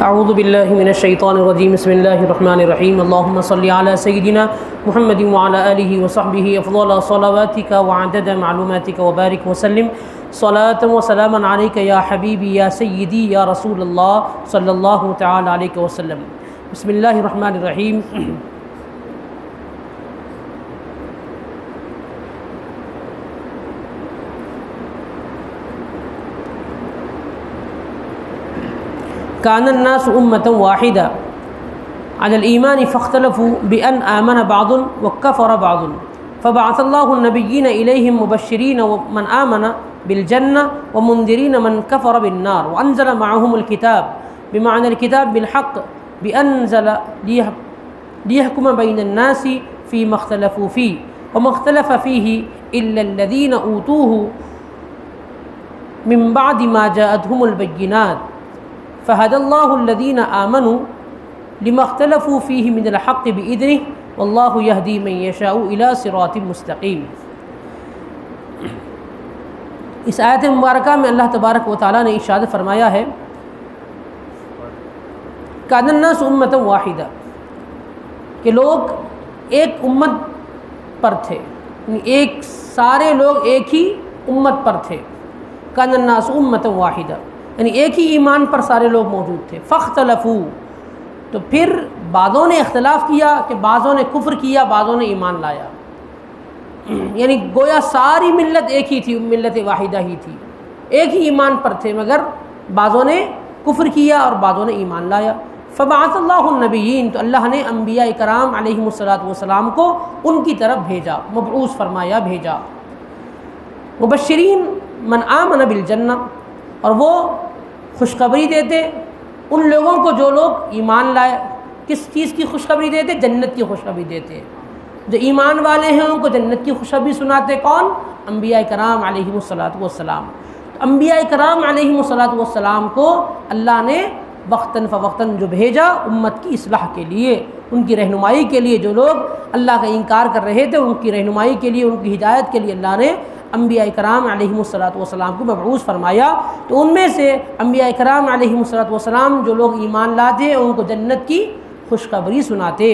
اعوذ باللہ من الشیطان الرجیم بسم اللہ الرحمن الرحیم اللہم صلی علی سیدنا محمد وعلی آلہ وصحبہ افضل صلواتک وعدد معلوماتک وبارک وسلم صلاة وسلاما علیک یا حبیبی یا سیدی یا رسول اللہ صلی اللہ تعالی علیہ وسلم۔ بسم اللہ الرحمن الرحیم۔ كان الناس أمة واحدة على الإيمان فاختلفوا بأن آمن بعض وكفر بعض فبعث الله النبيين إليهم مبشرين ومن آمن بالجنة ومنذرين من كفر بالنار وأنزل معهم الكتاب بمعنى الكتاب بالحق بأنزل ليحكم بين الناس فيما اختلفوا فيه وما اختلف فيه إلا الذين أوتوه من بعد ما جاءتهم البينات فهدى الله الذين آمنوا لما اختلفوا فيه من الحق بإذنه والله يهدي من يشاء إلى صراط مستقيم۔ اس آیت مبارکہ میں اللہ تبارک و تعالیٰ نے ارشاد فرمایا ہے كان الناس أمة واحدة، کہ لوگ ایک امت پر تھے، یعنی سارے لوگ ایک ہی امت پر تھے۔ كان الناس أمة واحدة، یعنی ایک ہی ایمان پر سارے لوگ موجود تھے۔ فاختلفوا، تو پھر بعضوں نے اختلاف کیا کہ بعضوں نے کفر کیا، بعضوں نے ایمان لایا، یعنی گویا ساری ملت ایک ہی تھی، ملت واحدہ ہی تھی، ایک ہی ایمان پر تھے، مگر بعضوں نے کفر کیا اور بعضوں نے ایمان لایا۔ فبعث اللہ النبیین، تو اللہ نے انبیاء کرام علیہم الصلاۃ کو ان کی طرف بھیجا، مبعوث فرمایا، بھیجا۔ مبشرین من آمن بالجنہ، اور وہ خوشخبری دیتے ان لوگوں کو جو لوگ ایمان لائے۔ کس چیز کی خوشخبری دیتے؟ جنت کی خوشخبری دیتے۔ جو ایمان والے ہیں ان کو جنت کی خوشخبری سناتے کون؟ انبیاء کرام علیہم الصلاۃ۔ انبیاء کرام علیہم الصلاۃ کو اللہ نے وقتاً فوقتاً جو بھیجا امت کی اصلاح کے لیے، ان کی رہنمائی کے لیے۔ جو لوگ اللہ کا انکار کر رہے تھے ان کی رہنمائی کے لیے، ان کی ہدایت کے لیے اللہ نے انبیاء کرام علیہم الصلاۃ کو مبعوث فرمایا۔ تو ان میں سے انبیاء کرام علیہم الصلاۃ جو لوگ ایمان لاتے ان کو جنت کی خوشخبری سناتے۔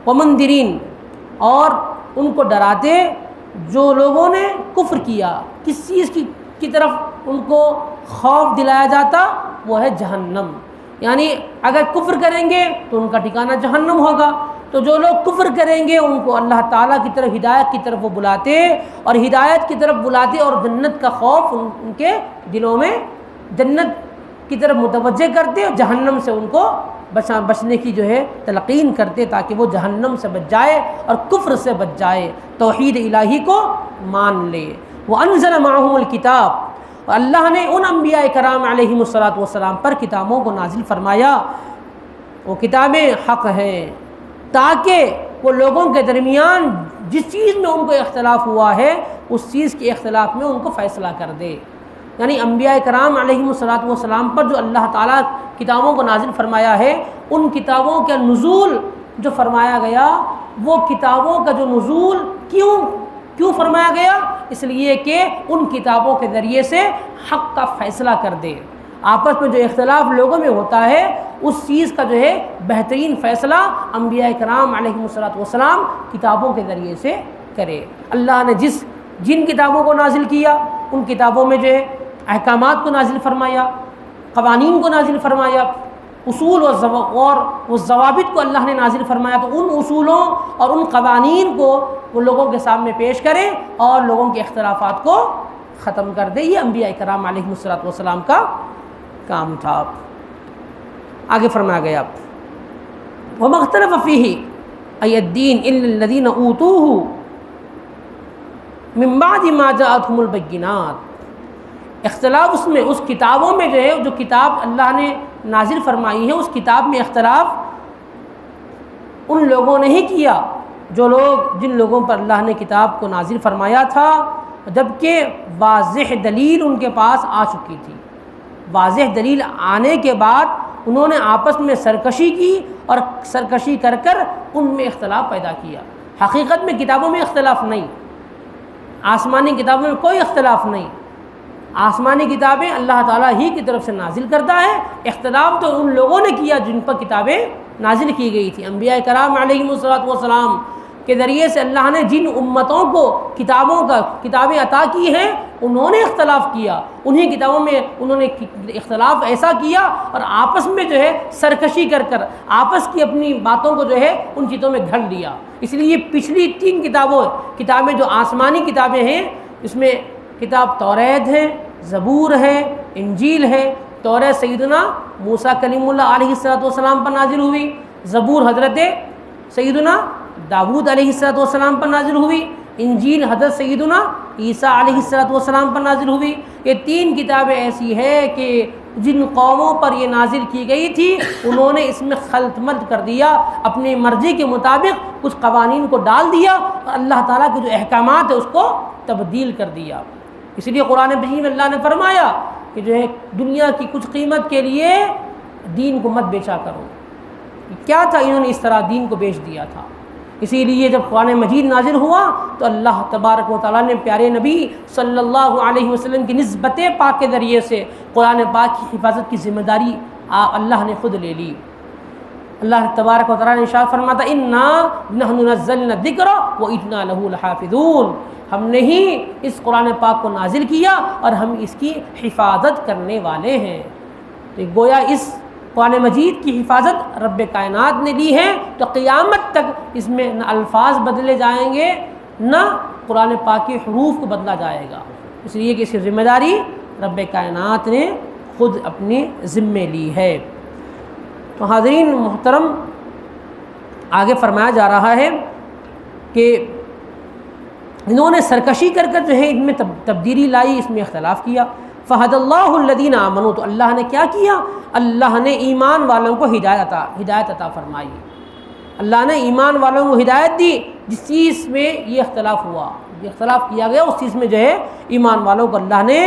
ومنذرین، اور ان کو ڈراتے جو لوگوں نے کفر کیا۔ کس چیز کی طرف ان کو خوف دلایا جاتا؟ وہ ہے جہنم، یعنی اگر کفر کریں گے تو ان کا ٹھکانہ جہنم ہوگا۔ تو جو لوگ کفر کریں گے ان کو اللہ تعالیٰ کی طرف، ہدایت کی طرف وہ بلاتے، اور ہدایت کی طرف بلاتے اور جنت کا خوف ان کے دلوں میں جنت کی طرف متوجہ کرتے، اور جہنم سے ان کو بچنے کی جو ہے تلقین کرتے، تاکہ وہ جہنم سے بچ جائے اور کفر سے بچ جائے، توحید الہی کو مان لے۔ وَأَنزَلَ مَعَهُمُ الْكِتَابَ، اور اللہ نے ان انبیاء کرام علیہم الصلاۃ پر کتابوں کو نازل فرمایا۔ وہ کتابیں حق ہیں تاکہ وہ لوگوں کے درمیان جس چیز میں ان کو اختلاف ہوا ہے اس چیز کے اختلاف میں ان کو فیصلہ کر دے۔ یعنی انبیاء کرام علیہم الصلاۃ پر جو اللہ تعالیٰ کتابوں کو نازل فرمایا ہے، ان کتابوں کا نزول جو فرمایا گیا، وہ کتابوں کا جو نزول کیوں فرمایا گیا؟ اس لیے کہ ان کتابوں کے ذریعے سے حق کا فیصلہ کر دے۔ آپس میں جو اختلاف لوگوں میں ہوتا ہے اس چیز کا جو ہے بہترین فیصلہ انبیاء کرام علیہم الصلاۃ کتابوں کے ذریعے سے کرے۔ اللہ نے جن کتابوں کو نازل کیا ان کتابوں میں جو ہے احکامات کو نازل فرمایا، قوانین کو نازل فرمایا، اصول اور وہ ضوابط کو اللہ نے نازل فرمایا۔ تو ان اصولوں اور ان قوانین کو وہ لوگوں کے سامنے پیش کریں اور لوگوں کے اختلافات کو ختم کر دے۔ یہ انبیاء کرام علیہم الصلاۃ کا کام تھا۔ آگے فرمایا گیا وَمَا اخْتَلَفَ فِيهِ أَيَّ الدِّينِ إِلَّا الَّذِينَ أُوتُوهُ مِن بَعْدِ مَا جَاءَتْهُمُ الْبَيِّنَاتُ، اختلاف اس میں، اس کتابوں میں جو ہے، جو کتاب اللہ نے نازل فرمائی ہے اس کتاب میں اختلاف ان لوگوں نے ہی کیا جن لوگوں پر اللہ نے کتاب کو نازل فرمایا تھا، جبکہ واضح دلیل ان کے پاس آ چکی تھی۔ واضح دلیل آنے کے بعد انہوں نے آپس میں سرکشی کی، اور سرکشی کر ان میں اختلاف پیدا کیا۔ حقیقت میں کتابوں میں اختلاف نہیں، آسمانی کتابوں میں کوئی اختلاف نہیں، آسمانی کتابیں اللہ تعالیٰ ہی کی طرف سے نازل کرتا ہے، اختلاف تو ان لوگوں نے کیا جن پر کتابیں نازل کی گئی تھی۔ انبیاء کرام علیہم السلام کے ذریعے سے اللہ نے جن امتوں کو کتابیں عطا کی ہیں انہوں نے اختلاف کیا، انہی کتابوں میں انہوں نے اختلاف ایسا کیا اور آپس میں جو ہے سرکشی کر آپس کی اپنی باتوں کو جو ہے ان چیزوں میں گھڑ لیا۔ اس لیے پچھلی 3 کتابیں جو آسمانی کتابیں ہیں، اس میں کتاب توریت ہے، زبور ہے، انجیل ہے۔ توریت سیدنا موسیٰ کلیم اللہ علیہ السلام پر نازل ہوئی، زبور حضرت سیدنا داؤد علیہ السلام پر نازل ہوئی، انجیل حضرت سیدنا عیسیٰ علیہ السلام پر نازل ہوئی۔ یہ 3 کتابیں ایسی ہے کہ جن قوموں پر یہ نازل کی گئی تھی انہوں نے اس میں خلط ملط کر دیا، اپنی مرضی کے مطابق کچھ قوانین کو ڈال دیا اور اللہ تعالیٰ کے جو احکامات ہیں اس کو تبدیل کر دیا۔ اس لیے قرآن مجید میں اللہ نے فرمایا کہ جو ہے دنیا کی کچھ قیمت کے لیے دین کو مت بیچا کرو۔ کیا تھا؟ انہوں نے اس طرح دین کو بیچ دیا تھا۔ اسی لیے جب قرآن مجید نازل ہوا تو اللہ تبارک و تعالیٰ نے پیارے نبی صلی اللہ علیہ وسلم کی نسبت پاک کے ذریعے سے قرآن پاک کی حفاظت کی ذمہ داری اللہ نے خود لے لی۔ اللہ تبارک و تعالیٰ نے ارشاد فرمایا انا نحن نزلنا الذکر وانا لہ لحافظون، ہم نے ہی اس قرآن پاک کو نازل کیا اور ہم اس کی حفاظت کرنے والے ہیں۔ تو گویا اس قرآن مجید کی حفاظت رب کائنات نے لی ہے، تو قیامت تک اس میں نہ الفاظ بدلے جائیں گے نہ قرآن پاک کے حروف کو بدلا جائے گا، اس لیے کہ اس کی ذمہ داری رب کائنات نے خود اپنی ذمے لی ہے۔ تو حاضرین محترم، آگے فرمایا جا رہا ہے کہ انہوں نے سرکشی کر جو ہے ان میں تبدیلی لائی، اس میں اختلاف کیا۔ فہد اللہ الذین آمنوا، تو اللہ نے کیا کیا؟ اللہ نے ایمان والوں کو ہدایت عطا فرمائی۔ اللہ نے ایمان والوں کو ہدایت دی، جس چیز میں یہ اختلاف ہوا، یہ اختلاف کیا گیا، اس چیز میں جو ہے ایمان والوں کو اللہ نے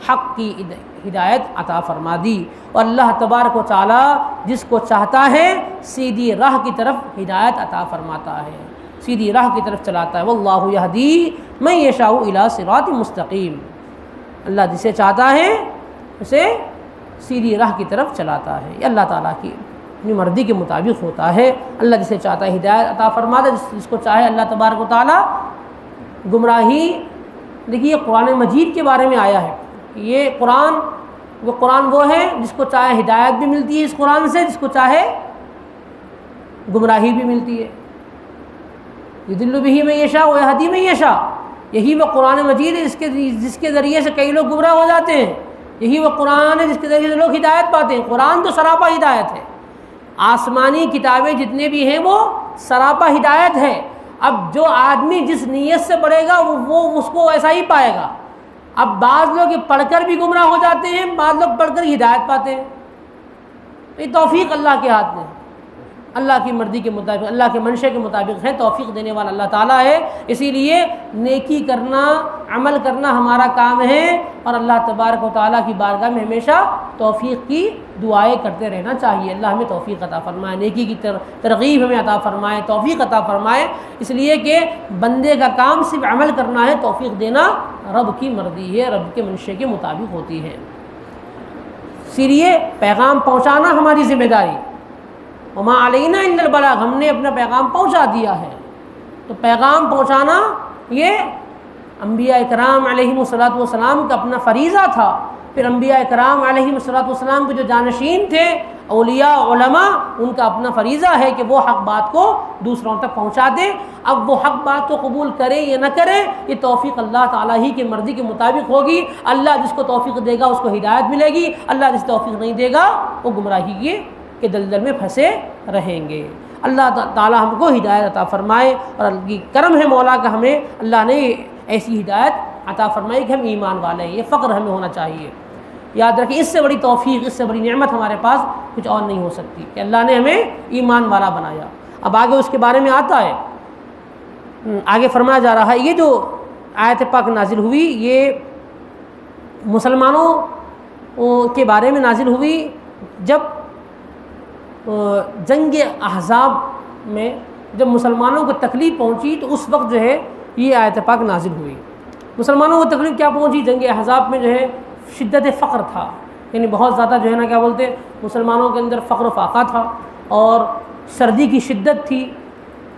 حق کی ہدایت عطا فرما دی۔ اور اللہ تبارک و تعالی جس کو چاہتا ہے سیدھی راہ کی طرف ہدایت عطا فرماتا ہے، سیدھی راہ کی طرف چلاتا ہے۔ واللہ یہدی من یشاء الی صراط مستقیم، اللہ جسے چاہتا ہے اسے سیدھی راہ کی طرف چلاتا ہے۔ یہ اللہ تعالیٰ کی اپنی مرضی کے مطابق ہوتا ہے۔ اللہ جسے چاہتا ہے ہدایت عطا فرماتا ہے، جس کو چاہے اللہ تبارک و تعالیٰ گمراہی۔ دیکھیے قرآن مجید کے بارے میں آیا ہے، یہ قرآن وہ ہے جس کو چاہے ہدایت بھی ملتی ہے اس قرآن سے، جس کو چاہے گمراہی بھی ملتی ہے۔ یضل بہ من یشاء ویہدی من یشاء، یہی وہ قرآن مجید ہے جس کے ذریعے سے کئی لوگ گمراہ ہو جاتے ہیں، یہی وہ قرآن ہے جس کے ذریعے سے لوگ ہدایت پاتے ہیں۔ قرآن تو سراپا ہدایت ہے، آسمانی کتابیں جتنے بھی ہیں وہ سراپا ہدایت ہے۔ اب جو آدمی جس نیت سے پڑھے گا وہ اس کو ایسا ہی پائے گا۔ اب بعض لوگ پڑھ کر بھی گمراہ ہو جاتے ہیں، بعض لوگ پڑھ کر ہدایت پاتے ہیں۔ یہ توفیق اللہ کے ہاتھ میں، اللہ کی مرضی کے مطابق، اللہ کے منشے کے مطابق ہے، توفیق دینے والا اللہ تعالیٰ ہے۔ اسی لیے نیکی کرنا، عمل کرنا ہمارا کام ہے، اور اللہ تبارک و تعالیٰ کی بارگاہ میں ہمیشہ توفیق کی دعائیں کرتے رہنا چاہیے۔ اللہ ہمیں توفیق عطا فرمائے، نیکی کی ترغیب ہمیں عطا فرمائے، توفیق عطا فرمائے، اس لیے کہ بندے کا کام صرف عمل کرنا ہے، توفیق دینا رب کی مرضی ہے، رب کے منشے کے مطابق ہوتی ہے۔ اسی لیے پیغام پہنچانا ہماری ذمہ داری، وما علینا الا البلاغ، ہم نے اپنا پیغام پہنچا دیا ہے۔ تو پیغام پہنچانا یہ انبیاء کرام علیہم السلام کا اپنا فریضہ تھا۔ پھر انبیاء کرام علیہم السلام کے جو جانشین تھے، اولیاء علماء، ان کا اپنا فریضہ ہے کہ وہ حق بات کو دوسروں تک پہنچا دیں۔ اب وہ حق بات کو قبول کریں یا نہ کریں، یہ توفیق اللہ تعالیٰ ہی کی مرضی کے مطابق ہوگی۔ اللہ جس کو توفیق دے گا اس کو ہدایت ملے گی، اللہ جس توفیق نہیں دے گا وہ گمراہی کے دلدل میں پھنسے رہیں گے۔ اللہ تعالیٰ ہم کو ہدایت عطا فرمائے، اور کرم ہے مولا کا ہمیں اللہ نے ایسی ہدایت عطا فرمائی کہ ہم ایمان والے ہیں۔ یہ فخر ہمیں ہونا چاہیے۔ یاد رکھیں اس سے بڑی توفیق، اس سے بڑی نعمت ہمارے پاس کچھ اور نہیں ہو سکتی کہ اللہ نے ہمیں ایمان والا بنایا۔ اب آگے اس کے بارے میں آتا ہے، آگے فرمایا جا رہا ہے، یہ جو آیت پاک نازل ہوئی یہ مسلمانوں کے بارے میں نازل ہوئی جب جنگ احزاب میں جب مسلمانوں کو تکلیف پہنچی، تو اس وقت جو ہے یہ آیت پاک نازل ہوئی۔ مسلمانوں کو تکلیف کیا پہنچی؟ جنگ احزاب میں جو ہے شدت فقر تھا، یعنی بہت زیادہ جو ہے نا کیا بولتے مسلمانوں کے اندر فقر و فاقہ تھا، اور سردی کی شدت تھی،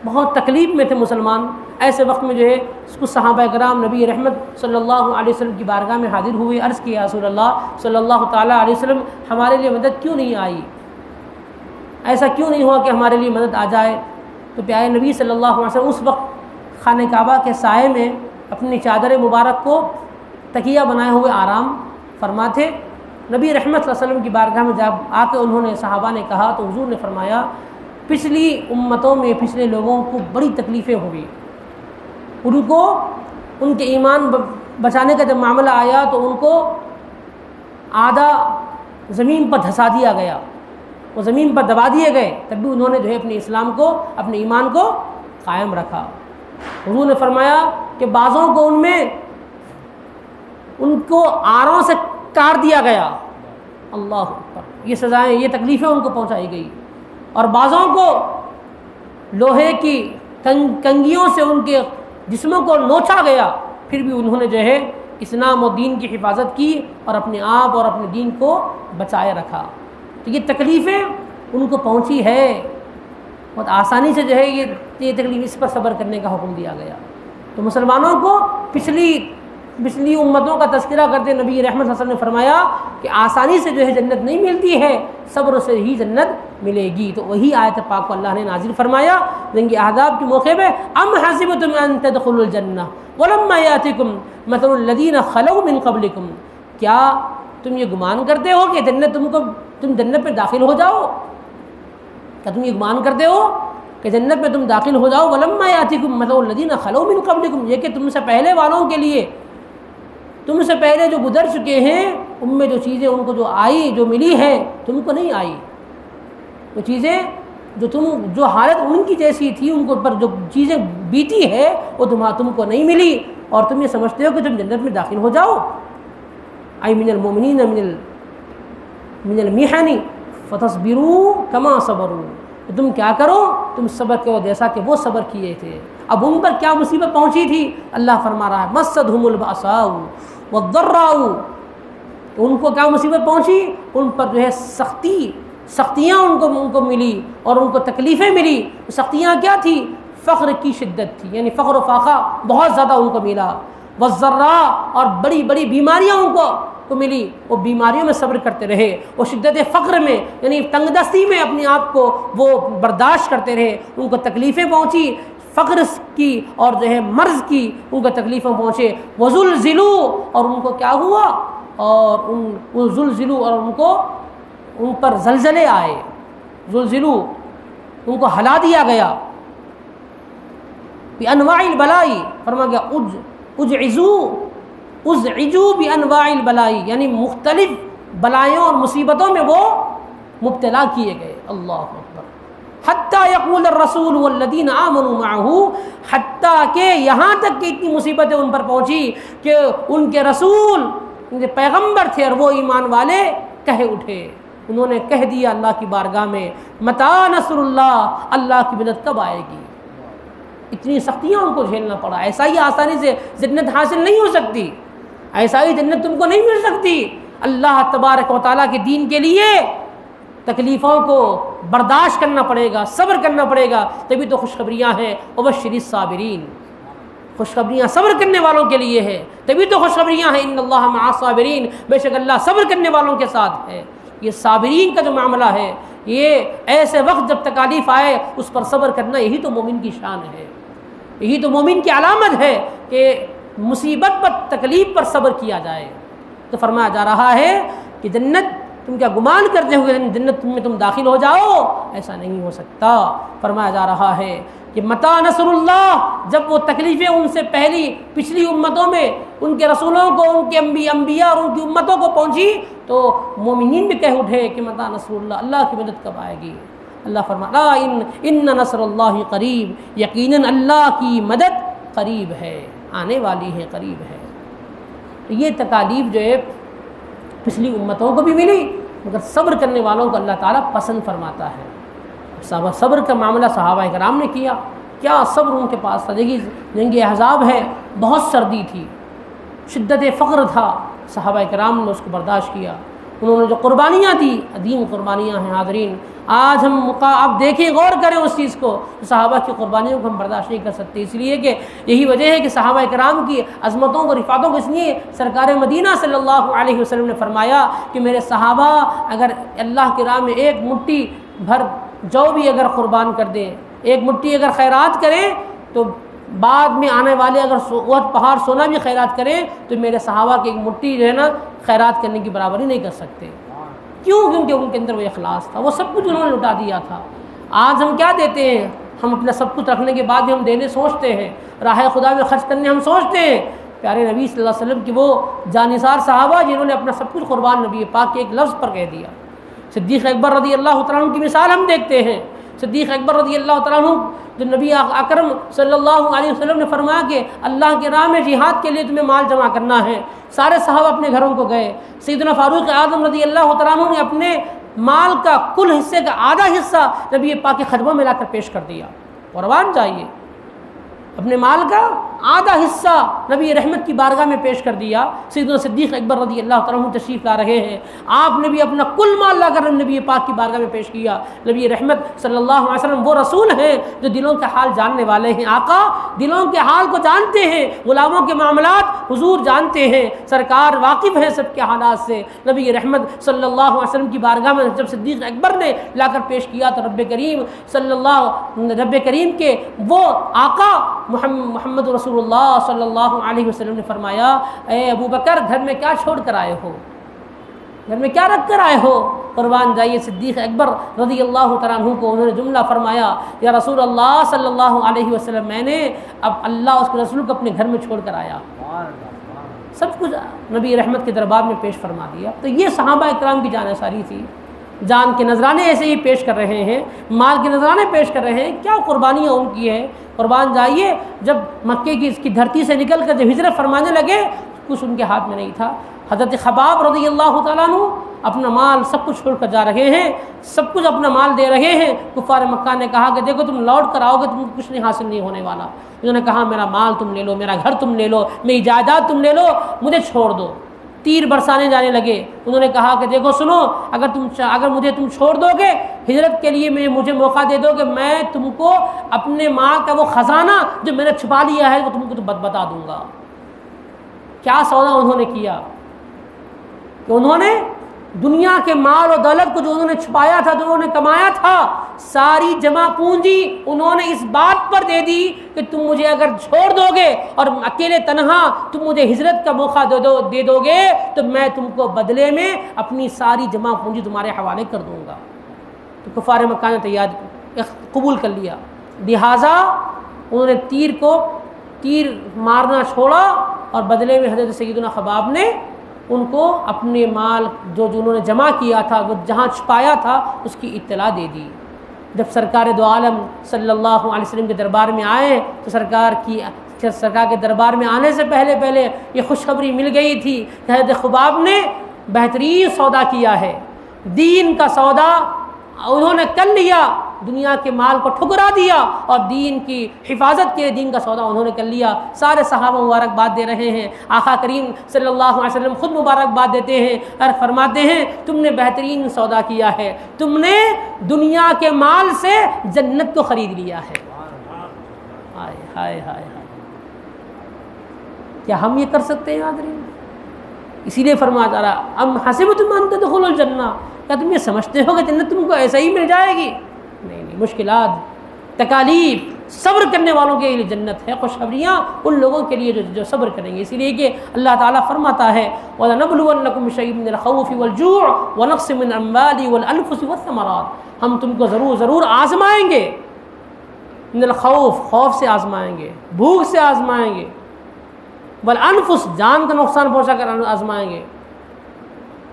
بہت تکلیف میں تھے مسلمان۔ ایسے وقت میں جو ہے کچھ صحابہ کرام نبی رحمت صلی اللہ علیہ وسلم کی بارگاہ میں حاضر ہوئے، عرض کیا رسول اللہ صلی اللہ تعالیٰ علیہ وسلم ہمارے لیے مدد کیوں نہیں آئی، ایسا کیوں نہیں ہوا کہ ہمارے لیے مدد آ جائے؟ تو پیارے نبی صلی اللہ علیہ وسلم اس وقت خانہ کعبہ کے سائے میں اپنی چادر مبارک کو تکیہ بنائے ہوئے آرام فرما تھے۔ نبی رحمت صلی اللہ علیہ وسلم کی بارگاہ میں جب آ کے انہوں نے صحابہ نے کہا تو حضور نے فرمایا پچھلی امتوں میں پچھلے لوگوں کو بڑی تکلیفیں ہوئی، ان کو ان کے ایمان بچانے کا جب معاملہ آیا تو ان کو آدھا زمین پر دھسا دیا گیا، وہ زمین پر دبا دیے گئے، تب بھی انہوں نے جو ہے اپنے اسلام کو اپنے ایمان کو قائم رکھا۔ حضور نے فرمایا کہ بعضوں کو ان کو آروں سے کاٹ دیا گیا، اللہ اکبر، یہ سزائیں یہ تکلیفیں ان کو پہنچائی گئی، اور بعضوں کو لوہے کی کنگھیوں سے ان کے جسموں کو نوچا گیا، پھر بھی انہوں نے جو ہے اسلام و دین کی حفاظت کی اور اپنے آپ اور اپنے دین کو بچائے رکھا۔ تو یہ تکلیفیں ان کو پہنچی ہے، بہت آسانی سے جو ہے یہ تکلیف، اس پر صبر کرنے کا حکم دیا گیا۔ تو مسلمانوں کو پچھلی امتوں کا تذکرہ کرتے نبی رحمت صلی اللہ علیہ وسلم نے فرمایا کہ آسانی سے جو ہے جنت نہیں ملتی ہے، صبر سے ہی جنت ملے گی۔ تو وہی آیت پاک کو اللہ نے نازل فرمایا جنگ احزاب کے موقع پہ، ام حسبتم ان تدخلوا الجنہ ولما یاتکم مثل الذین خلوا من قبلکم، کیا تم یہ گمان کرتے ہو کہ تم جنت میں داخل ہو جاؤ؟ کیا تم یہ گمان کرتے ہو کہ جنت میں تم داخل ہو جاؤ؟ ولما یاتکم مثل الذین خلوا من قبلکم، یہ کہ تم سے پہلے والوں کے لیے، تم سے پہلے جو گزر چکے ہیں ان میں جو چیزیں ان کو جو آئی جو ملی ہے تم کو نہیں آئی، وہ چیزیں جو حالت ان کی جیسی تھی ان کو پر جو چیزیں بیتی ہے وہ تم کو نہیں ملی، اور تم یہ سمجھتے ہو کہ تم جنت میں داخل ہو جاؤ۔ ای من المؤمنین من المحن فتصبروا کما صبروا، تم کیا کرو، تم صبر کرو جیسا کہ وہ صبر کیے تھے۔ اب ان پر کیا مصیبت پہنچی تھی؟ اللہ فرما رہا ہے مستھم البأساء والضراء، ان کو کیا مصیبت پہنچی؟ ان پر جو ہے سختیاں ان کو ملی اور ان کو تکلیفیں ملی۔ سختیاں کیا تھی؟ فقر کی شدت تھی، یعنی فقر و فاقہ بہت زیادہ ان کو ملا، والضراء، اور بڑی بڑی بیماریاں ان کو ملی، وہ بیماریوں میں صبر کرتے رہے، وہ شدت فقر میں یعنی تنگ دستی میں اپنے آپ کو وہ برداشت کرتے رہے، ان کو تکلیفیں پہنچی، فقر کی اور جو ہے مرض کی ان کو تکلیفیں پہنچے، وزلزلوا، اور ان کو کیا ہوا، اور زلزلوا، اور ان پر زلزلے آئے، زلزلوا، ان کو ہلا دیا گیا، بانواع البلاء، فرما گیا اُزعجوا بانواع البلاء، یعنی مختلف بلائیوں اور مصیبتوں میں وہ مبتلا کیے گئے، اللہ اکبر، حتیٰ یقول الرسول والذین آمنوا معه، حتیٰ کہ یہاں تک کہ اتنی مصیبتیں ان پر پہنچی کہ ان کے رسول، ان کے پیغمبر تھے اور وہ ایمان والے کہہ اٹھے، انہوں نے کہہ دیا اللہ کی بارگاہ میں متی نصر اللہ، اللہ کی مدد کب آئے گی؟ اتنی سختیاں ان کو جھیلنا پڑا۔ ایسا ہی آسانی سے جنت حاصل نہیں ہو سکتی، ایسا ہی جنت تم کو نہیں مل سکتی۔ اللہ تبارک و تعالیٰ کے دین کے لیے تکلیفوں کو برداشت کرنا پڑے گا، صبر کرنا پڑے گا، تبھی تو خوشخبریاں ہیں، وبشر الصابرین، خوشخبریاں صبر کرنے والوں کے لیے ہے، تبھی تو خوشخبریاں ہیں، ان اللہ مع الصابرین، بے شک اللہ صبر کرنے والوں کے ساتھ ہے۔ یہ صابرین کا جو معاملہ ہے، یہ ایسے وقت جب تکالیف آئے اس پر صبر کرنا، یہی تو مومن کی شان ہے، یہی تو مومن کی علامت ہے کہ مصیبت پر تکلیف پر صبر کیا جائے۔ تو فرمایا جا رہا ہے کہ جنت تم کیا گمان کرتے ہوئے جنت میں تم داخل ہو جاؤ، ایسا نہیں ہو سکتا۔ فرمایا جا رہا ہے کہ متی نصر اللہ، جب وہ تکلیفیں ان سے پچھلی امتوں میں ان کے رسولوں کو، ان کے انبیاء اور ان کی امتوں کو پہنچی تو مومنین بھی کہہ اٹھے کہ متی نصر اللہ، اللہ کی مدد کب آئے گی؟ اللہ فرماتا ان نصر اللہ قریب، یقیناً اللہ کی مدد قریب ہے، آنے والی ہے، قریب ہے۔ تو یہ تکالیف جو ہے پچھلی امتوں کو بھی ملی، مگر صبر کرنے والوں کو اللہ تعالیٰ پسند فرماتا ہے۔ صبر کا معاملہ صحابہ کرام نے کیا صبر ان کے پاس تھا۔ دیکھیے جنگ احزاب ہے، بہت سردی تھی، شدت فقر تھا، صحابہ کرام نے اس کو برداشت کیا، انہوں نے جو قربانیاں دی، عظیم قربانیاں ہیں حاضرین۔ آج ہم اب دیکھیں، غور کریں اس چیز کو، صحابہ کی قربانیوں کو ہم برداشت نہیں کر سکتے، اس لیے کہ یہی وجہ ہے کہ صحابہ کرام کی عظمتوں کو، رفعتوں کو، اس لیے سرکار مدینہ صلی اللہ علیہ وسلم نے فرمایا کہ میرے صحابہ اگر اللہ کی راہ میں ایک مٹھی بھر جو بھی اگر قربان کر دیں، ایک مٹھی اگر خیرات کریں، تو بعد میں آنے والے اگر احد پہاڑ سونا بھی خیرات کریں تو میرے صحابہ کی ایک مٹھی جو ہے نا خیرات کرنے کی برابری نہیں کر سکتے۔ کیوں؟ کیونکہ ان کے اندر وہ اخلاص تھا، وہ سب کچھ انہوں نے لٹا دیا تھا۔ آج ہم کیا دیتے ہیں؟ ہم اپنا سب کچھ رکھنے کے بعد بھی ہم دینے سوچتے ہیں، راہ خدا میں خرچ کرنے ہم سوچتے ہیں۔ پیارے نبی صلی اللہ علیہ وسلم کی وہ جانثار صحابہ جنہوں نے اپنا سب کچھ قربان نبی پاک کے ایک لفظ پر کہہ دیا۔ صدیق اکبر رضی اللہ تعالیٰ عنہ کی مثال ہم دیکھتے ہیں۔ صدیق اکبر رضی اللہ تعالیٰ عنہ جو نبی اکرم صلی اللہ علیہ وسلم نے فرمایا کہ اللہ کے راہ میں جہاد کے لیے تمہیں مال جمع کرنا ہے، سارے صحابہ اپنے گھروں کو گئے۔ سیدنا فاروق اعظم رضی اللہ تعالیٰ عنہ نے اپنے مال کا کل حصے کا آدھا حصہ نبی پاک کے خدموں میں لا کر پیش کر دیا۔ قربان جائیے، اپنے مال کا آدھا حصہ نبی رحمت کی بارگاہ میں پیش کر دیا۔ سیدنا صدیق اکبر رضی اللہ تعالیٰ عنہ تشریف لا رہے ہیں، آپ نے بھی اپنا کل مال لا کر نبی پاک کی بارگاہ میں پیش کیا۔ نبی رحمت صلی اللہ علیہ وسلم وہ رسول ہیں جو دلوں کا حال جاننے والے ہیں۔ آقا دلوں کے حال کو جانتے ہیں، غلاموں کے معاملات حضور جانتے ہیں، سرکار واقف ہیں سب کے حالات سے۔ نبی رحمت صلی اللہ علیہ وسلم کی بارگاہ میں جب صدیق اکبر نے لا کر پیش کیا تو رب کریم کے وہ آقا محمد رسول اللہ صلی اللہ علیہ وسلم نے فرمایا، اے ابو بکر گھر میں کیا چھوڑ کر آئے ہو، گھر میں کیا رکھ کر آئے ہو؟ قربان جائیے، صدیق اکبر رضی اللہ تعالیٰ عنہ کو انہوں نے جملہ فرمایا، یا رسول اللہ صلی اللہ علیہ وسلم میں نے اب اللہ اس کے رسول کو اپنے گھر میں چھوڑ کر آیا، سب کچھ نبی رحمت کے دربار میں پیش فرما دیا۔ تو یہ صحابہ اکرام کی جانثاری تھی، جان کے نذرانے ایسے ہی پیش کر رہے ہیں، مال کے نذرانے پیش کر رہے ہیں، کیا قربانیاں ان کی ہے۔ قربان جائیے، جب مکے کی اس کی دھرتی سے نکل کر جب ہجرت فرمانے لگے کچھ ان کے ہاتھ میں نہیں تھا۔ حضرت خباب رضی اللہ تعالیٰ عنہ اپنا مال سب کچھ چھوڑ کر جا رہے ہیں، سب کچھ اپنا مال دے رہے ہیں۔ کفار مکہ نے کہا کہ دیکھو تم لوٹ کر آؤ گے تم کو کچھ نہیں حاصل نہیں ہونے والا۔ انہوں نے کہا میرا مال تم لے لو، میرا گھر تم لے لو، میری جائیداد تم لے لو، مجھے چھوڑ دو۔ تیر برسانے جانے لگے۔ انہوں نے کہا کہ دیکھو سنو، اگر مجھے تم چھوڑ دو گے ہجرت کے لیے، مجھے موقع دے دو کہ میں تم کو اپنے مال کا وہ خزانہ جو میں نے چھپا لیا ہے وہ تم کو تو بتا دوں گا۔ کیا سودا انہوں نے کیا کہ انہوں نے دنیا کے مال و دولت کو جو انہوں نے چھپایا تھا، جو انہوں نے کمایا تھا، ساری جمع پونجی انہوں نے اس بات پر دے دی کہ تم مجھے اگر چھوڑ دو گے اور اکیلے تنہا تم مجھے ہجرت کا موقع دے دو گے تو میں تم کو بدلے میں اپنی ساری جمع پونجی تمہارے حوالے کر دوں گا۔ تو کفار مکہ نے قبول کر لیا، لہٰذا انہوں نے تیر مارنا چھوڑا اور بدلے میں حضرت سیدنا خباب نے ان کو اپنے مال جو انہوں نے جمع کیا تھا، وہ جہاں چھپایا تھا، اس کی اطلاع دے دی۔ جب سرکار دو عالم صلی اللہ علیہ وسلم کے دربار میں آئے تو سرکار کے دربار میں آنے سے پہلے یہ خوشخبری مل گئی تھی کہ حضرت خباب نے بہترین سودا کیا ہے، دین کا سودا انہوں نے کر لیا، دنیا کے مال کو ٹھکرا دیا اور دین کی حفاظت کے دین کا سودا انہوں نے کر لیا۔ سارے صحابہ مبارکباد دے رہے ہیں، آقا کریم صلی اللہ علیہ وسلم خود مبارکباد دیتے ہیں اور فرماتے ہیں تم نے بہترین سودا کیا ہے، تم نے دنیا کے مال سے جنت کو خرید لیا ہے۔ ہائے ہائے ہائے ہائے، کیا ہم یہ کر سکتے ہیں حاضرین؟ اسی لیے فرمایا جا رہا ام حسبتم ان تدخلوا الجنہ، کیا تم یہ سمجھتے ہو کہ جنت تم کو ایسا ہی مل جائے گی؟ نہیں، مشکلات، تکالیف، صبر کرنے والوں کے لیے جنت ہے، خوشخبریاں ان لوگوں کے لیے جو صبر کریں گے۔ اسی لیے کہ اللہ تعالیٰ فرماتا ہے وَلَنَبْلُوَنَّكُمْ بِشَيْءٍ مِّنَ الْخَوْفِ وَالْجُوعِ وَنَقْصٍ مِّنَ الْأَمْوَالِ وَالْأَنفُسِ وَالثَّمَرَاتِ، ہم تم کو ضرور آزمائیں گے، من الخوف، خوف سے آزمائیں گے، بھوک سے آزمائیں گے، والانفس، جان کا نقصان پہنچا کر آزمائیں گے،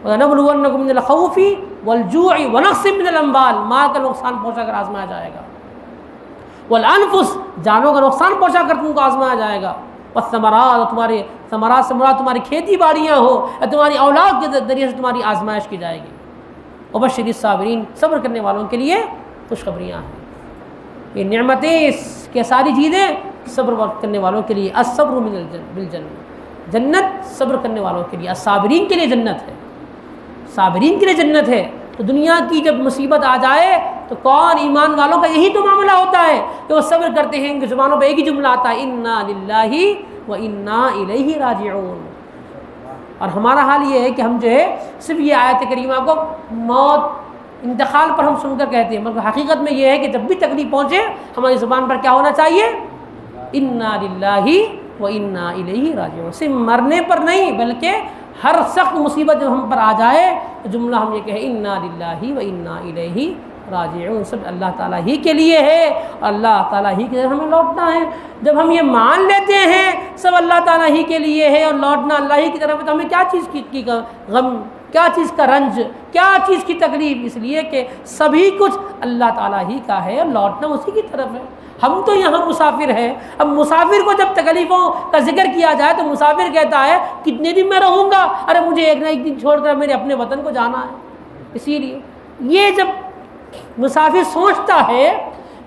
وَلَنَبْلُوَنَّكُمْ مِنَ الْخَوْفِ وَالْجُوعِ وَنَقْصٍ مِّنَ الْأَمْوَالِ، مال کا نقصان پہنچا کر آزمایا جائے گا، والانفس، جانوں کا نقصان پہنچا کر تم کو آزمایا جائے گا، والثمرات، تمہارے ثمرات سے مراد تمہاری کھیتی باڑیاں ہو یا تمہاری اولاد کے ذریعے سے تمہاری آزمائش کی جائے گی۔ وبشر الصابرین، صبر کرنے والوں کے لیے خوشخبریاں ہیں۔ یہ نعمتیں کے ساری چیزیں صبر کرنے والوں کے لیے، الصبر بالجنہ، جنت صبر کرنے والوں کے لیے، صابرین کے لیے جنت ہے، صابرین کے لیے جنت ہے۔ تو دنیا کی جب مصیبت آ جائے تو کون ایمان والوں کا یہی تو معاملہ ہوتا ہے کہ وہ صبر کرتے ہیں، ان کی زبانوں پہ ایک ہی جملہ آتا ہے انا للہ و انا الیہ راجعون۔ اور ہمارا حال یہ ہے کہ ہم جو ہے صرف یہ آیت کریمہ کو موت انتقال پر ہم سن کر کہتے ہیں، مگر حقیقت میں یہ ہے کہ جب بھی تکلیف پہنچے ہماری زبان پر کیا ہونا چاہیے؟ انا للہ و انا الیہ راجعون۔ صرف مرنے پر نہیں بلکہ ہر سخت مصیبت جب ہم پر آ جائے تو جملہ ہم یہ کہیں انا للہ و انا الیہ راجعون، سب اللہ تعالیٰ ہی کے لیے ہے اور اللہ تعالیٰ ہی کی طرف ہمیں لوٹنا ہے۔ جب ہم یہ مان لیتے ہیں سب اللہ تعالیٰ ہی کے لیے ہے اور لوٹنا اللہ ہی کی طرف ہے تو ہمیں کیا چیز کی غم، کیا چیز کا رنج، کیا چیز کی تکلیف؟ اس لیے کہ سبھی کچھ اللہ تعالیٰ ہی کا ہے اور لوٹنا اسی کی طرف ہے۔ ہم تو یہاں مسافر ہیں۔ اب مسافر کو جب تکلیفوں کا ذکر کیا جائے تو مسافر کہتا ہے کتنے دن میں رہوں گا؟ ارے مجھے ایک نہ ایک دن چھوڑ کر میرے اپنے وطن کو جانا ہے۔ اسی لیے یہ جب مسافر سوچتا ہے،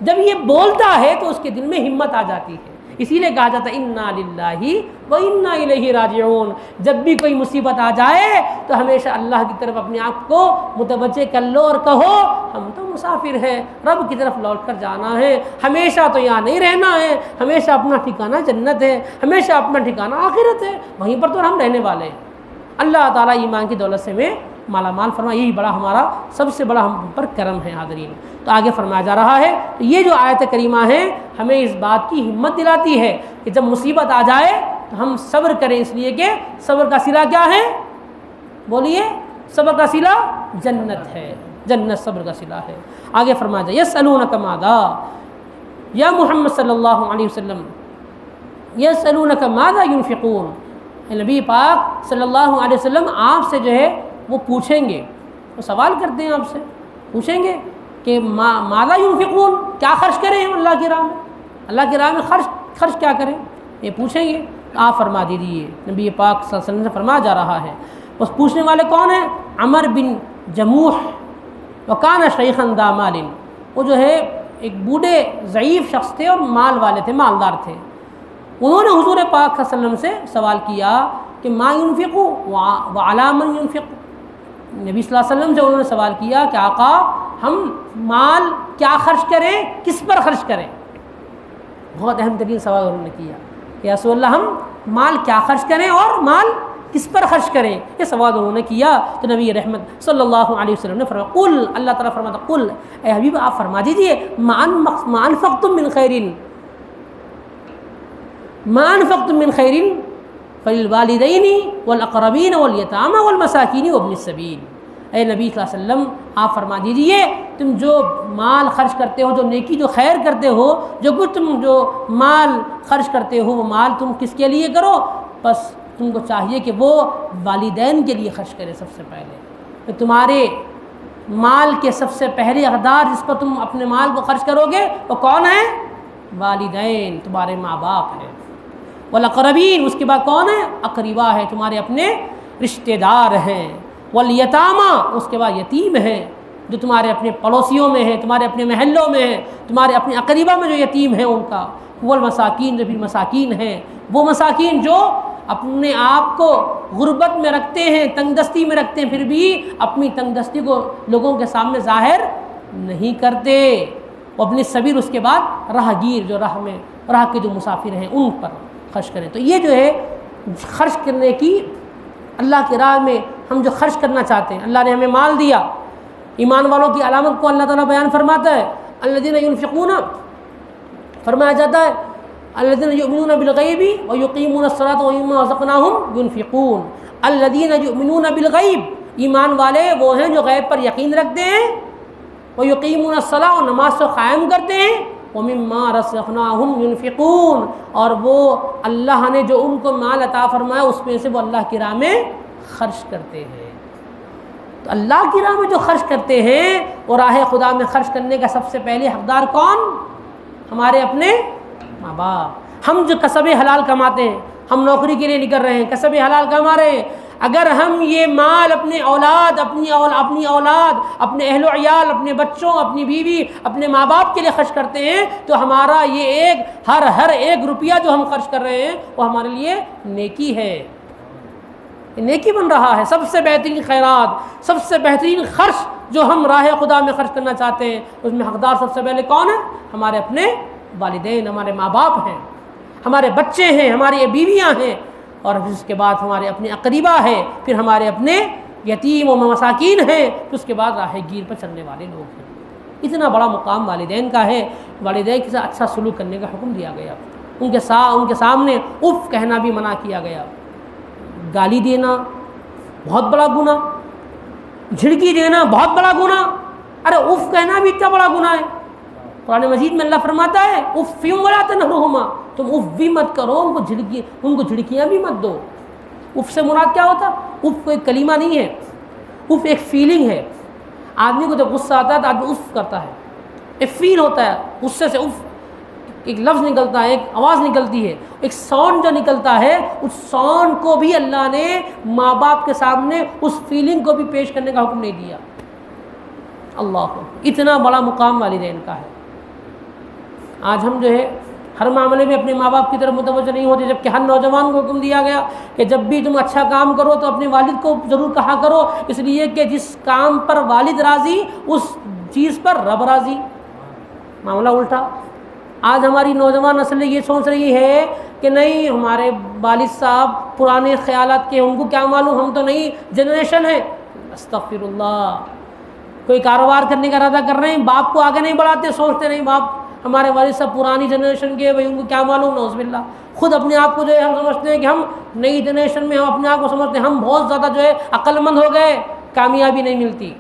جب یہ بولتا ہے تو اس کے دل میں ہمت آ جاتی ہے۔ اسی لیے کہا جاتا ہے انا للہ و انا الیہ راجعون۔ جب بھی کوئی مصیبت آ جائے تو ہمیشہ اللہ کی طرف اپنے آپ کو متوجہ کر لو اور کہو ہم تو مسافر ہیں، رب کی طرف لوٹ کر جانا ہے، ہمیشہ تو یہاں نہیں رہنا ہے، ہمیشہ اپنا ٹھکانہ جنت ہے، ہمیشہ اپنا ٹھکانہ آخرت ہے، وہیں پر تو ہم رہنے والے ہیں۔ اللہ تعالیٰ ایمان کی دولت سے ہمیں مالا مال فرمائے، یہی بڑا ہمارا سب سے بڑا ہم پر کرم ہے حاضرین۔ تو آگے فرمایا جا رہا ہے، تو یہ جو آیت کریمہ ہے ہمیں اس بات کی ہمت دلاتی ہے کہ جب مصیبت آ جائے تو ہم صبر کریں، اس لیے کہ صبر کا صلہ کیا ہے؟ بولیے، صبر کا صلہ جنت ہے، جنت صبر کا صلہ ہے۔ آگے فرمایا جائے یسألونک ماذا، یا محمد صلی اللہ علیہ وسلم یسألونک ماذا ينفقون، نبی پاک صلی اللہ علیہ وسلم آپ سے جو ہے وہ پوچھیں گے، وہ سوال کرتے ہیں آپ سے، پوچھیں گے کہ ماذا ينفقون، کیا خرچ کریں ہم اللہ کی راہ میں، اللہ کی راہ میں خرچ کیا کریں، یہ پوچھیں گے۔ آپ فرما دیجیے، نبی پاک صلی اللہ علیہ وسلم سے فرمایا جا رہا ہے، بس پوچھنے والے کون ہیں؟ عمر بن جموح، وکان شیخا ذا مال، وہ جو ہے ایک بوڑھے ضعیف شخص تھے اور مال والے تھے، مالدار تھے۔ انہوں نے حضور پاک صلی اللہ علیہ وسلم سے سوال کیا کہ ما ينفق وعلى من ينفق، نبی صلی اللہ علیہ وسلم سے انہوں نے سوال کیا کہ آقا ہم مال کیا خرچ کریں، کس پر خرچ کریں؟ بہت اہم ترین سوال انہوں نے کیا کہ رسول اللہ ہم مال کیا خرچ کریں اور مال کس پر خرچ کریں، یہ سوال انہوں نے کیا۔ تو نبی رحمت صلی اللہ علیہ وسلم نے فرمایا قل، اللہ تعالیٰ فرماتا قل، اے حبیب آپ فرما دیجیے ما انفقتم من خیر، ما انفقتم من خیر فللوالدین والاقربین والیتامى والمساکین وابن السبیل، اے نبی صلی اللہ علیہ وسلم آپ فرما دیجئے تم جو مال خرچ کرتے ہو، جو نیکی جو خیر کرتے ہو، جو کچھ تم جو مال خرچ کرتے ہو وہ مال تم کس کے لیے کرو؟ بس تم کو چاہیے کہ وہ والدین کے لیے خرچ کرے سب سے پہلے، کہ تمہارے مال کے سب سے پہلے اقدار جس پر تم اپنے مال کو خرچ کرو گے وہ کون ہے؟ والدین، تمہارے ماں باپ ہیں۔ والاقربین، اس کے بعد کون ہے؟ اقربا ہے، تمہارے اپنے رشتہ دار ہیں۔ والیتامى، اس کے بعد یتیم ہیں جو تمہارے اپنے پڑوسیوں میں ہیں، تمہارے اپنے محلوں میں ہیں، تمہارے اپنے اقربا میں جو یتیم ہیں ان کا۔ والمساکین، جو بھی مساکین ہیں، وہ مساکین جو اپنے آپ کو غربت میں رکھتے ہیں، تنگ دستی میں رکھتے ہیں، پھر بھی اپنی تنگ دستی کو لوگوں کے سامنے ظاہر نہیں کرتے۔ وہ اپنی سبیل، اس کے بعد راہ گیر، جو راہ کے جو مسافر ہیں ان پر خرچ کریں۔ تو یہ جو ہے خرچ کرنے کی، اللہ کی راہ میں ہم جو خرچ کرنا چاہتے ہیں، اللہ نے ہمیں مال دیا، ایمان والوں کی علامت کو اللہ تعالیٰ بیان فرماتا ہے الذین ينفقون، فرمایا جاتا ہے الذین یؤمنون بالغیب ویقیمون الصلاۃ ومما رزقناہم ينفقون۔ الذین یؤمنون بالغیب، ایمان والے وہ ہیں جو غیب پر یقین رکھتے ہیں، ویقیمون الصلاۃ، اور نماز کو قائم کرتے ہیں، ومما رزقناہم ينفقون، اور وہ اللہ نے جو ان کو مال عطا فرمایا اس میں سے وہ اللہ کی راہ میں خرچ کرتے ہیں۔ تو اللہ کی راہ میں جو خرچ کرتے ہیں وہ راہ خدا میں خرچ کرنے کا سب سے پہلے حقدار کون؟ ہمارے اپنے ماں باپ۔ ہم جو کسب حلال کماتے ہیں، ہم نوکری کے لیے نکل رہے ہیں، کسب حلال کما رہے ہیں، اگر ہم یہ مال اپنے اولاد اپنی اولاد اپنے اہل و عیال اپنے بچوں اپنی بیوی اپنے ماں باپ کے لیے خرچ کرتے ہیں تو ہمارا یہ ہر ایک روپیہ جو ہم خرچ کر رہے ہیں وہ ہمارے لیے نیکی ہے، نیکی بن رہا ہے۔ سب سے بہترین خیرات، سب سے بہترین خرچ جو ہم راہ خدا میں خرچ کرنا چاہتے ہیں، اس میں حقدار سب سے پہلے کون ہے؟ ہمارے اپنے والدین، ہمارے ماں باپ ہیں، ہمارے بچے ہیں، ہماری بیویاں ہیں، اور پھر اس کے بعد ہمارے اپنے اقربا ہیں، پھر ہمارے اپنے یتیم و مساکین ہیں، پھر اس کے بعد راہ گیر پر چلنے والے لوگ ہیں۔ اتنا بڑا مقام والدین کا ہے، والدین کے ساتھ اچھا سلوک کرنے کا حکم دیا گیا، ان کے سامنے اف کہنا بھی منع کیا گیا، گالی دینا بہت بڑا گناہ، جھڑکی دینا بہت بڑا گناہ، ارے اف کہنا بھی اتنا بڑا گناہ ہے۔ قرآن مجید میں اللہ فرماتا ہے اف ولا تنہرہما، تم اف بھی مت کرو، ان کو جھڑکیاں بھی مت دو۔ اف سے مراد کیا ہوتا؟ اف کوئی کلمہ نہیں ہے، اف ایک فیلنگ ہے۔ آدمی کو جب غصہ آتا ہے تو آدمی اف کرتا ہے، ایک فیل ہوتا ہے، غصے سے اف ایک لفظ نکلتا ہے، ایک آواز نکلتی ہے، ایک ساؤنڈ جو نکلتا ہے، اس ساؤنڈ کو بھی اللہ نے ماں باپ کے سامنے اس فیلنگ کو بھی پیش کرنے کا حکم نہیں دیا۔ اللہ کو اتنا بڑا مقام والدین کا ہے۔ آج ہم جو ہے ہر معاملے میں اپنے ماں باپ کی طرف متوجہ نہیں ہوتے، جبکہ ہر نوجوان کو حکم دیا گیا کہ جب بھی تم اچھا کام کرو تو اپنے والد کو ضرور کہا کرو، اس لیے کہ جس کام پر والد راضی اس چیز پر رب راضی۔ معاملہ الٹا، آج ہماری نوجوان نسل یہ سوچ رہی ہے کہ نہیں ہمارے والد صاحب پرانے خیالات کے، ان کو کیا معلوم، ہم تو نئی جنریشن ہے۔ استغفر اللہ، کوئی کاروبار کرنے کا ارادہ کر رہے ہیں، باپ کو آگے نہیں بڑھاتے، سوچتے نہیں باپ ہمارے والد صاحب پرانی جنریشن کے، بھائی ان کو کیا معلوم، نعوذ باللہ۔ خود اپنے آپ کو جو ہے ہم سمجھتے ہیں کہ ہم نئی جنریشن میں، ہم اپنے آپ کو سمجھتے ہیں ہم بہت زیادہ جو ہے عقل مند ہو گئے، کامیابی نہیں ملتی۔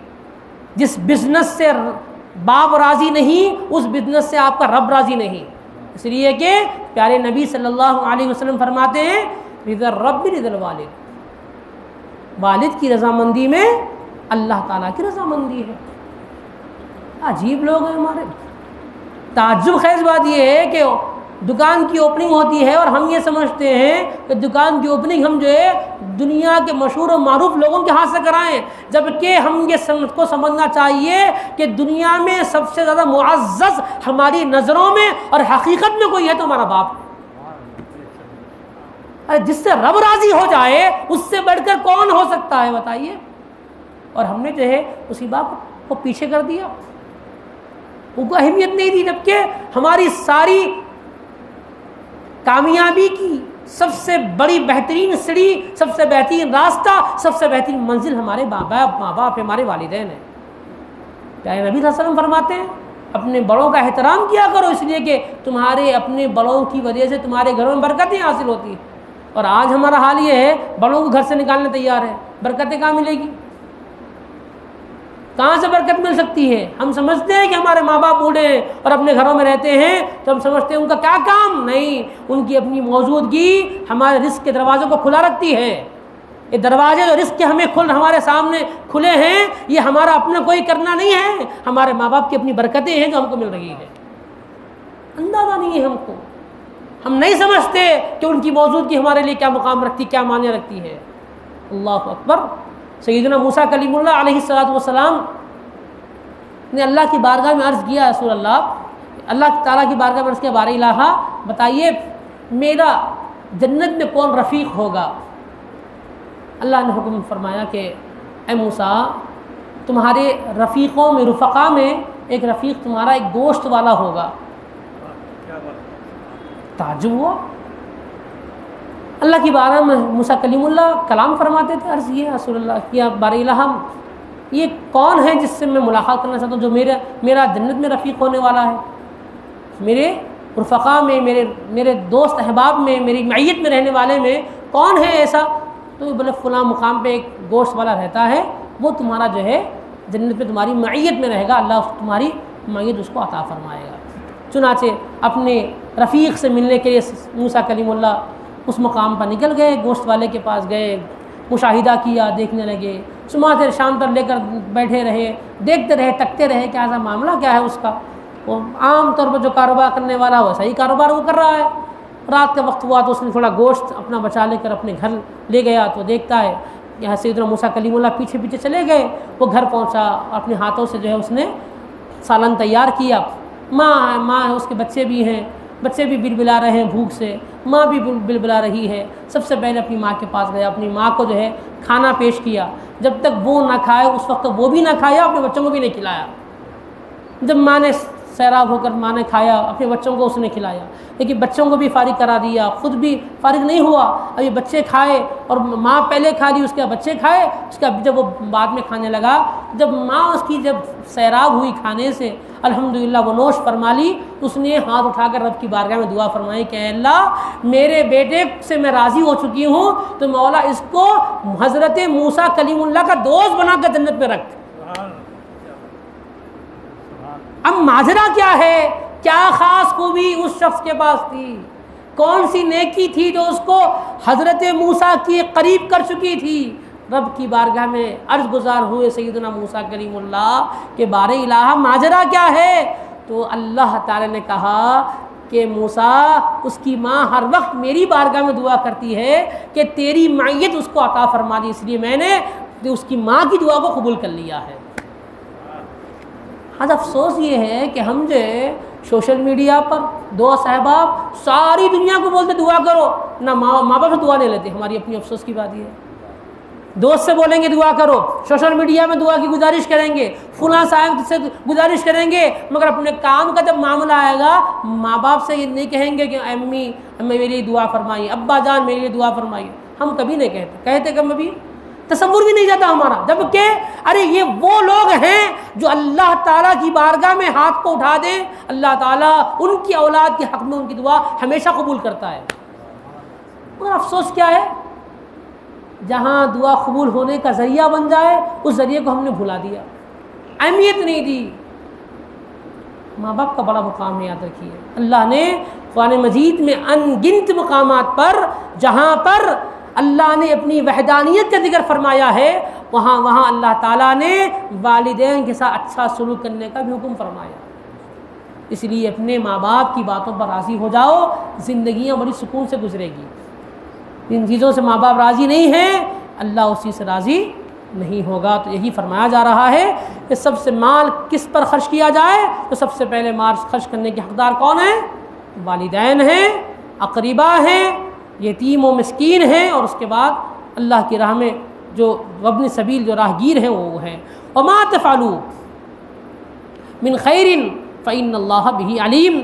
جس بزنس سے باپ راضی نہیں، اس بزنس سے آپ کا رب راضی نہیں، اس لیے کہ پیارے نبی صلی اللہ علیہ وسلم فرماتے ہیں رضا الرب رضا الوالد، والد کی رضامندی میں اللہ تعالیٰ کی رضامندی ہے۔ عجیب لوگ ہیں ہمارے۔ تعجب خیز بات یہ ہے کہ دکان کی اوپننگ ہوتی ہے اور ہم یہ سمجھتے ہیں کہ دکان کی اوپننگ ہم جو ہے دنیا کے مشہور و معروف لوگوں کے ہاتھ سے کرائیں، جبکہ ہم یہ کو سمجھنا چاہیے کہ دنیا میں سب سے زیادہ معزز ہماری نظروں میں اور حقیقت میں کوئی ہے تو ہمارا باپ۔ جس سے رب راضی ہو جائے اس سے بڑھ کر کون ہو سکتا ہے بتائیے؟ اور ہم نے جو ہے اسی باپ کو پیچھے کر دیا، ان کو اہمیت نہیں دی، جبکہ ہماری ساری کامیابی کی سب سے بڑی بہترین سیڑھی، سب سے بہترین راستہ، سب سے بہترین منزل ہمارے ماں باپ ہمارے والدین ہیں۔ پیارے نبی صلی اللہ علیہ وسلم فرماتے ہیں اپنے بڑوں کا احترام کیا کرو، اس لیے کہ تمہارے اپنے بڑوں کی وجہ سے تمہارے گھروں میں برکتیں حاصل ہوتی ہیں۔ اور آج ہمارا حال یہ ہے بڑوں کو گھر سے نکالنے تیار ہے، برکتیں کہاں ملے گی؟ کہاں سے برکت مل سکتی ہے؟ ہم سمجھتے ہیں کہ ہمارے ماں باپ بوڑھے ہیں اور اپنے گھروں میں رہتے ہیں تو ہم سمجھتے ہیں ان کا کیا کام، نہیں، ان کی اپنی موجودگی ہمارے رزق کے دروازوں کو کھلا رکھتی ہے۔ یہ دروازے جو رزق کے ہمارے سامنے کھلے ہیں، یہ ہمارا اپنا کوئی کرنا نہیں ہے، ہمارے ماں باپ کی اپنی برکتیں ہیں جو ہم کو مل رہی ہے۔ اندازہ نہیں ہے ہم کو، ہم نہیں سمجھتے کہ ان کی موجودگی ہمارے لیے کیا مقام رکھتی، کیا معنی رکھتی ہے۔ اللہ اکبر۔ سیدنا موسیٰ کلیم اللہ علیہ السلام نے اللہ کی بارگاہ میں عرض کیا، رسول اللہ تعالیٰ کی بارگاہ میں عرض کیا، بار الہ بتائیے میرا جنت میں کون رفیق ہوگا؟ اللہ نے حکم فرمایا کہ اے موسیٰ تمہارے رفیقوں میں، رفقا میں ایک رفیق تمہارا ایک گوشت والا ہوگا۔ تعجب ہوا، اللہ کی بارگاہ میں موسیٰ کلیم اللہ کلام فرماتے تھے، عرض یہ رسول اللہ کیا بار الہ یہ کون ہے جس سے میں ملاقات کرنا چاہتا ہوں، جو میرا جنت میں رفیق ہونے والا ہے، میرے رفقا میں، میرے دوست احباب میں، میری معیت میں رہنے والے میں کون ہے ایسا؟ تو بولے فلاں مقام پہ ایک گوشت والا رہتا ہے، وہ تمہارا جو ہے جنت میں تمہاری معیت میں رہے گا، اللہ تمہاری معیت اس کو عطا فرمائے گا۔ چنانچہ اپنے رفیق سے ملنے کے لیے موسیٰ کلیم اللہ اس مقام پر نکل گئے، گوشت والے کے پاس گئے، مشاہدہ کیا، دیکھنے لگے، صبح سے شام تک لے کر بیٹھے رہے، دیکھتے رہے، تکتے رہے کہ ایسا معاملہ کیا ہے اس کا۔ وہ عام طور پر جو کاروبار کرنے والا ویسا ہی کاروبار وہ کر رہا ہے۔ رات کا وقت ہوا تو اس نے تھوڑا گوشت اپنا بچا لے کر اپنے گھر لے گیا تو دیکھتا ہے یہاں سیدنا موسیٰ کلیم اللہ پیچھے پیچھے چلے گئے، وہ گھر پہنچا، اپنے ہاتھوں سے جو ہے اس نے سالن تیار کیا، ماں اس کے بچے بھی ہیں، بچے بھی بلبلا رہے ہیں بھوک سے، ماں بھی بلبلا رہی ہے، سب سے پہلے اپنی ماں کے پاس گیا، اپنی ماں کو جو ہے کھانا پیش کیا، جب تک وہ نہ کھائے اس وقت وہ بھی نہ کھایا، اپنے بچوں کو بھی نہیں کھلایا، جب ماں نے سیراب ہو کر ماں نے کھایا، اپنے بچوں کو اس نے کھلایا، لیکن بچوں کو بھی فارغ کرا دیا، خود بھی فارغ نہیں ہوا، ابھی بچے کھائے اور ماں پہلے کھا لی، اس کے بعد بچے کھائے، اس کے بعد جب وہ بعد میں کھانے لگا، جب ماں اس کی جب سیراب ہوئی کھانے سے، الحمدللہ وہ نوش فرما لی، اس نے ہاتھ اٹھا کر رب کی بارگاہ میں دعا فرمائی کہ اے اللہ میرے بیٹے سے میں راضی ہو چکی ہوں، تو مولا اس کو حضرت موسیٰ کلیم اللہ کا دوست بنا کر جنت میں رکھ۔ اب ماجرا کیا ہے؟ کیا خاص خوبی اس شخص کے پاس تھی؟ کون سی نیکی تھی جو اس کو حضرت موسیٰ کے قریب کر چکی تھی؟ رب کی بارگاہ میں عرض گزار ہوئے سیدنا موسیٰ کریم اللہ کے بارے الہ ماجرا کیا ہے؟ تو اللہ تعالی نے کہا کہ موسیٰ اس کی ماں ہر وقت میری بارگاہ میں دعا کرتی ہے کہ تیری معیت اس کو عطا فرما دی، اس لیے میں نے اس کی ماں کی دعا کو قبول کر لیا ہے۔ آج افسوس یہ ہے کہ ہم جو ہے سوشل میڈیا پر دوست احباب ساری دنیا کو بولتے دعا کرو، نہ ماں باپ سے دعا نہیں لیتے، ہماری اپنی افسوس کی بات یہ ہے۔ دوست سے بولیں گے دعا کرو، سوشل میڈیا میں دعا کی گزارش کریں گے، فلاں صاحب سے گزارش کریں گے، مگر اپنے کام کا جب معاملہ آئے گا ماں باپ سے یہ نہیں کہیں گے کہ امی میرے لیے دعا فرمائیے، ابا جان میرے لیے دعا فرمائیے، ہم کبھی نہیں کہتے کبھی تصور بھی نہیں جاتا ہمارا، جبکہ ارے یہ وہ لوگ ہیں جو اللہ تعالیٰ کی بارگاہ میں ہاتھ کو اٹھا دیں، اللہ تعالیٰ ان کی اولاد کے حق میں ان کی دعا ہمیشہ قبول کرتا ہے۔ مگر افسوس کیا ہے، جہاں دعا قبول ہونے کا ذریعہ بن جائے اس ذریعے کو ہم نے بھلا دیا، اہمیت نہیں دی۔ ماں باپ کا بڑا مقام ہے، یاد رکھیے۔ اللہ نے قرآن مجید میں ان گنت مقامات پر جہاں پر اللہ نے اپنی وحدانیت کا ذکر فرمایا ہے، وہاں اللہ تعالیٰ نے والدین کے ساتھ اچھا سلوک کرنے کا بھی حکم فرمایا۔ اس لیے اپنے ماں باپ کی باتوں پر راضی ہو جاؤ، زندگیاں بڑی سکون سے گزرے گی۔ جن چیزوں سے ماں باپ راضی نہیں ہیں اللہ اس چیز سے راضی نہیں ہوگا۔ تو یہی فرمایا جا رہا ہے کہ سب سے مال کس پر خرچ کیا جائے، تو سب سے پہلے مال خرچ کرنے کے حقدار کون ہیں؟ والدین ہیں، اقربا ہیں، یتیم و مسکین ہیں، اور اس کے بعد اللہ کی راہ میں جو ابن سبیل جو راہگیر ہیں وہ ہیں۔ وما تفعلوا من خیر فإن اللہ بہ علیم،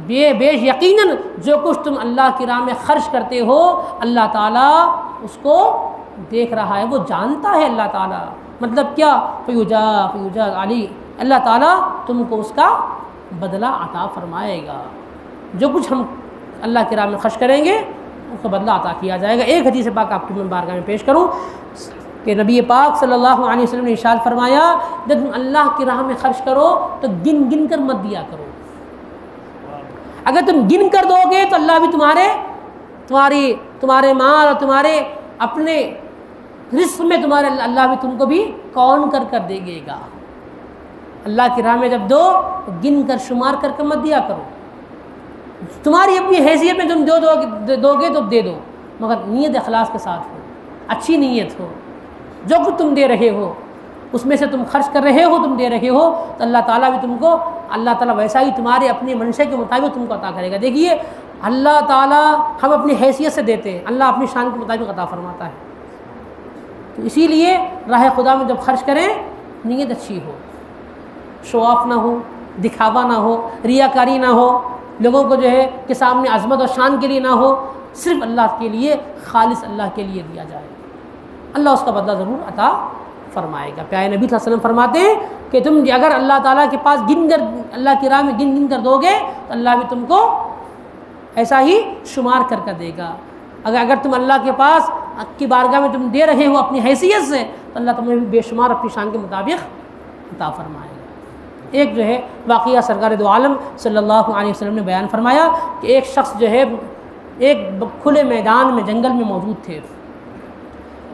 بے یقیناً جو کچھ تم اللہ کی راہ میں خرچ کرتے ہو اللہ تعالیٰ اس کو دیکھ رہا ہے، وہ جانتا ہے اللہ تعالیٰ۔ مطلب کیا؟ فیجا علی، اللہ تعالیٰ تم کو اس کا بدلہ عطا فرمائے گا، جو کچھ ہم اللہ کی راہ میں خرچ کریں گے اس کا بدلہ عطا کیا جائے گا۔ ایک حدیث پاک آپ کی میں بارگاہ میں پیش کروں کہ نبی پاک صلی اللہ علیہ وسلم نے ارشاد فرمایا جب تم اللہ کی راہ میں خرچ کرو تو گن گن کر مت دیا کرو۔ اگر تم گن کر دو گے تو اللہ بھی تمہارے مال اور تمہارے اپنے رزق میں اللہ بھی تم کو بھی کون کر دے گا۔ اللہ کی راہ میں جب دو تو گن کر شمار کر مت دیا کرو۔ تمہاری اپنی حیثیت میں تم دو گے تو دے دو، مگر نیت اخلاص کے ساتھ ہو، اچھی نیت ہو، جو کچھ تم دے رہے ہو اس میں سے تم خرچ کر رہے ہو، تم دے رہے ہو تو اللہ تعالیٰ بھی تم کو، اللہ تعالیٰ ویسا ہی تمہارے اپنے منشے کے مطابق تم کو عطا کرے گا۔ دیکھیے اللہ تعالیٰ ہم اپنی حیثیت سے دیتے ہیں، اللہ اپنی شان کے مطابق عطا فرماتا ہے۔ تو اسی لیے راہ خدا میں جب خرچ کریں نیت اچھی ہو، شو آف نہ ہو، دکھاوا نہ ہو، ریاکاری نہ ہو، لوگوں کو جو ہے کہ سامنے عظمت اور شان کے لیے نہ ہو، صرف اللہ کے لیے، خالص اللہ کے لیے دیا جائے، اللہ اس کا بدلہ ضرور عطا فرمائے گا۔ پیارے نبی صلی اللہ علیہ وسلم فرماتے ہیں کہ تم اگر اللہ تعالیٰ کے پاس گن کر اللہ کی راہ میں گن کر دو گے تو اللہ بھی تم کو ایسا ہی شمار کر دے گا۔ اگر تم اللہ کے پاس کی بارگاہ میں تم دے رہے ہو اپنی حیثیت سے تو اللہ تمہیں بھی بے شمار اپنی شان کے مطابق عطا فرمائے گا۔ ایک جو ہے واقعہ سرکار دو عالم صلی اللہ علیہ وسلم نے بیان فرمایا کہ ایک شخص جو ہے ایک کھلے میدان میں جنگل میں موجود تھے،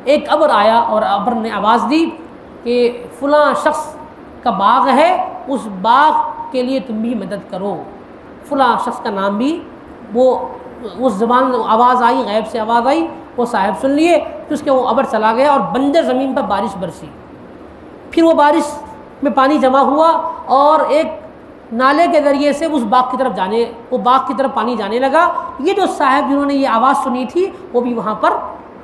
ایک ابر آیا اور ابر نے آواز دی کہ فلاں شخص کا باغ ہے، اس باغ کے لیے تم بھی مدد کرو۔ فلاں شخص کا نام بھی وہ اس زبان آواز آئی، غیب سے آواز آئی، وہ صاحب سن لیے، پھر اس کے وہ ابر چلا گیا اور بنجر زمین پر بارش برسی. پھر وہ بارش میں پانی جمع ہوا اور ایک نالے کے ذریعے سے اس باغ کی طرف پانی جانے لگا. یہ جو صاحب جنہوں نے یہ آواز سنی تھی وہ بھی وہاں پر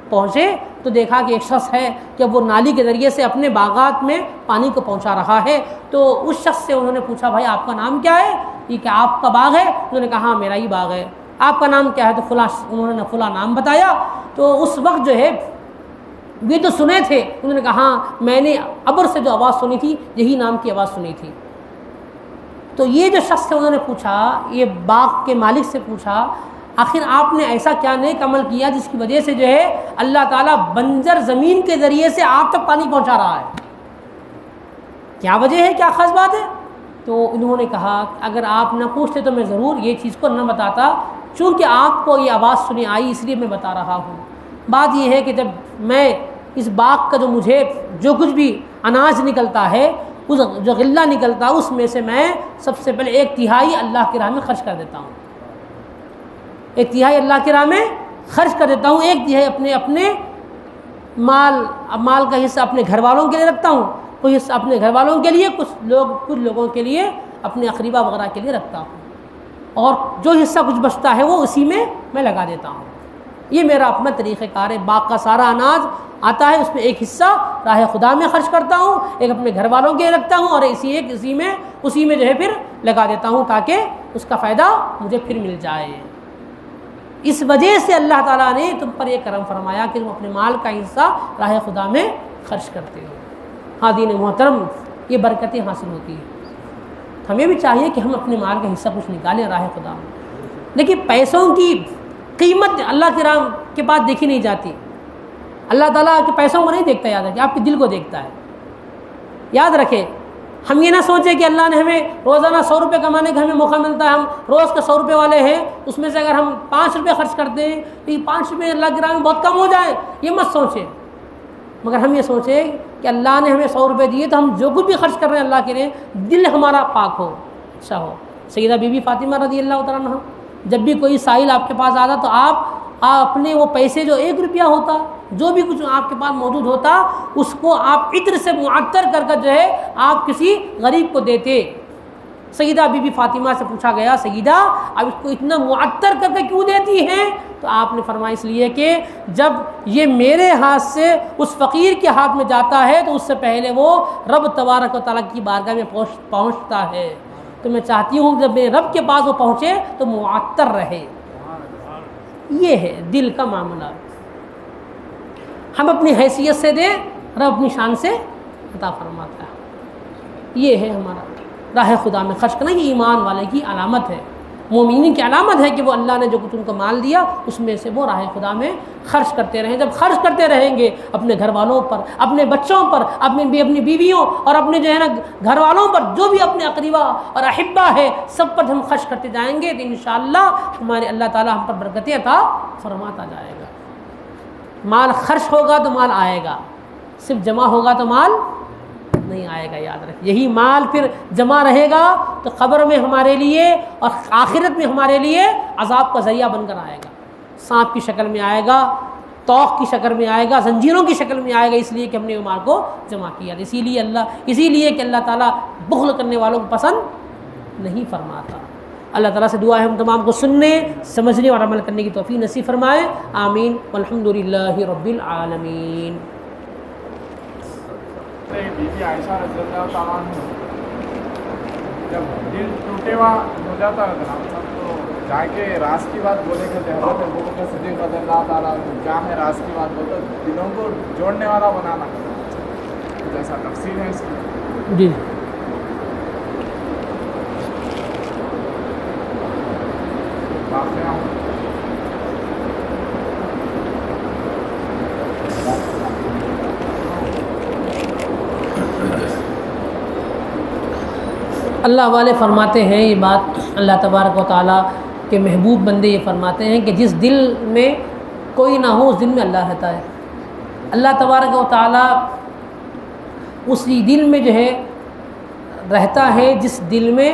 پہنچے تو دیکھا کہ ایک شخص ہے جب وہ نالی کے ذریعے سے اپنے باغات میں پانی کو پہنچا رہا ہے. تو اس شخص سے انہوں نے پوچھا بھائی آپ کا نام کیا ہے؟ یہ کہ آپ کا باغ ہے؟ انہوں نے کہا ہاں میرا ہی باغ ہے. آپ کا نام کیا ہے؟ تو انہوں نے فلاں نام بتایا. تو اس وقت جو ہے یہ تو سنے تھے, انہوں نے کہا ہاں میں نے ابر سے جو آواز سنی تھی یہی نام کی آواز سنی تھی. تو یہ جو شخص ہے انہوں نے پوچھا, یہ باغ کے مالک سے پوچھا آخر آپ نے ایسا کیا نیک عمل کیا جس کی وجہ سے جو ہے اللہ تعالیٰ بنجر زمین کے ذریعے سے آپ تک پانی پہنچا رہا ہے؟ کیا وجہ ہے, کیا خاص بات ہے؟ تو انہوں نے کہا اگر آپ نہ پوچھتے تو میں ضرور یہ چیز کو نہ بتاتا, چونکہ آپ کو یہ آواز سنی آئی اس لیے میں بتا رہا ہوں. بات یہ ہے کہ جب میں اس باغ کا مجھے جو کچھ بھی اناج نکلتا ہے, اس جو غلہ نکلتا ہے اس میں سے میں سب سے پہلے 1/3 اللہ کی راہ میں خرچ کر دیتا ہوں. 1/3 اللہ کی راہ میں خرچ کر دیتا ہوں, 1/3 اپنے مال کا حصہ اپنے گھر والوں کے لیے رکھتا ہوں, کوئی حصہ اپنے گھر والوں کے لیے, کچھ لوگوں کے لیے, اپنے اقربا وغیرہ کے لیے رکھتا ہوں, اور جو حصہ کچھ بچتا ہے وہ اسی میں لگا دیتا ہوں. یہ میرا اپنا طریقہ کار ہے. باغ کا سارا اناج آتا ہے اس میں ایک حصہ راہ خدا میں خرچ کرتا ہوں, ایک اپنے گھر والوں کے لیے رکھتا ہوں, اور اسی میں جو ہے پھر لگا دیتا ہوں تاکہ اس کا فائدہ مجھے پھر مل جائے. اس وجہ سے اللہ تعالیٰ نے تم پر یہ کرم فرمایا کہ تم اپنے مال کا حصہ راہ خدا میں خرچ کرتے ہو. حاضرین محترم, یہ برکتیں حاصل ہوتی ہیں. ہمیں بھی چاہیے کہ ہم اپنے مال کا حصہ کچھ نکالیں راہ خدا میں. دیکھیے پیسوں کی قیمت اللہ کی راہ کے پاس دیکھی نہیں جاتی. اللہ تعالیٰ آپ کے پیسوں کو نہیں دیکھتا, یاد رکھے آپ کے دل کو دیکھتا ہے. یاد رکھے, ہم یہ نہ سوچیں کہ اللہ نے ہمیں روزانہ 100 روپے کمانے کا ہمیں موقع ملتا ہے, ہم روز کے 100 روپے والے ہیں, اس میں سے اگر ہم 5 روپے خرچ کرتے ہیں تو یہ 5 روپے اللہ کی راہ میں بہت کم ہو جائے, یہ مت سوچیں. مگر ہم یہ سوچیں کہ اللہ نے ہمیں 100 روپے دیے تو ہم جو کچھ بھی خرچ کر رہے ہیں اللہ کے لیے دل ہمارا پاک ہو, اچھا ہو. سیدہ بی بی فاطمہ رضی اللہ تعالیٰ عنہ, جب بھی کوئی سائل آپ کے پاس آتا تو آپ اپنے وہ پیسے جو 1 روپیہ ہوتا, جو بھی کچھ آپ کے پاس موجود ہوتا, اس کو آپ عطر سے معطر کر جو ہے آپ کسی غریب کو دیتے. سیدہ بی بی فاطمہ سے پوچھا گیا سیدہ اب اس کو اتنا معطر کر کے کیوں دیتی ہیں؟ تو آپ نے فرمایا اس لیے کہ جب یہ میرے ہاتھ سے اس فقیر کے ہاتھ میں جاتا ہے تو اس سے پہلے وہ رب تبارک و تعالیٰ کی بارگاہ میں پہنچتا ہے, تو میں چاہتی ہوں جب میرے رب کے پاس وہ پہنچے تو معطر رہے. یہ ہے دل کا معاملہ. ہم اپنی حیثیت سے دیں, رب اپنی شان سے عطا فرماتا ہے. یہ ہے ہمارا راہ خدا میں خرچ کرنا. یہ ایمان والے کی علامت ہے, مومنین کی علامت ہے کہ وہ اللہ نے جو کچھ ان کو مال دیا اس میں سے وہ راہ خدا میں خرچ کرتے رہیں. جب خرچ کرتے رہیں گے اپنے گھر والوں پر, اپنے بچوں پر, اپنی بیویوں اور اپنے جو ہے نا گھر والوں پر, جو بھی اپنے اقربا اور احبہ ہے سب پر ہم خرچ کرتے جائیں گے تو انشاءاللہ ہمارے اللہ تعالیٰ ہم پر برکتیں عطا فرماتا جائے گا. مال خرچ ہوگا تو مال آئے گا, صرف جمع ہوگا تو مال نہیں آئے گا. یاد رکھ, یہی مال پھر جمع رہے گا تو قبر میں ہمارے لیے اور آخرت میں ہمارے لیے عذاب کا ذریعہ بن کر آئے گا. سانپ کی شکل میں آئے گا, توق کی شکل میں آئے گا, زنجیروں کی شکل میں آئے گا, اس لیے کہ ہم نے مال کو جمع کیا. اسی لیے کہ اللہ تعالیٰ بخل کرنے والوں کو پسند نہیں فرماتا. اللہ تعالیٰ سے دعا ہے ہم تمام کو سننے, سمجھنے اور عمل کرنے کی توفیق نصیب فرمائے. آمین والحمد للہ رب العالمین. بی بی عائشہ رضی اللہ تعالیٰ عنہ جب دل ٹوٹے ہوا ہو جاتا ہے تو جا کے راز کی بات بولے کہ حضرت ابوبکر صدیق رضی اللہ تعالیٰ عنہ کیا ہے راز کی بات بولتے, دلوں کو جوڑنے والا بنانا, جیسا تفصیل ہے اس کی. جی اللہ والے فرماتے ہیں یہ بات, اللہ تبارک و تعالیٰ کے محبوب بندے یہ فرماتے ہیں کہ جس دل میں کوئی نہ ہو اس دل میں اللہ رہتا ہے. اللہ تبارک و تعالیٰ اسی دل میں جو ہے رہتا ہے جس دل میں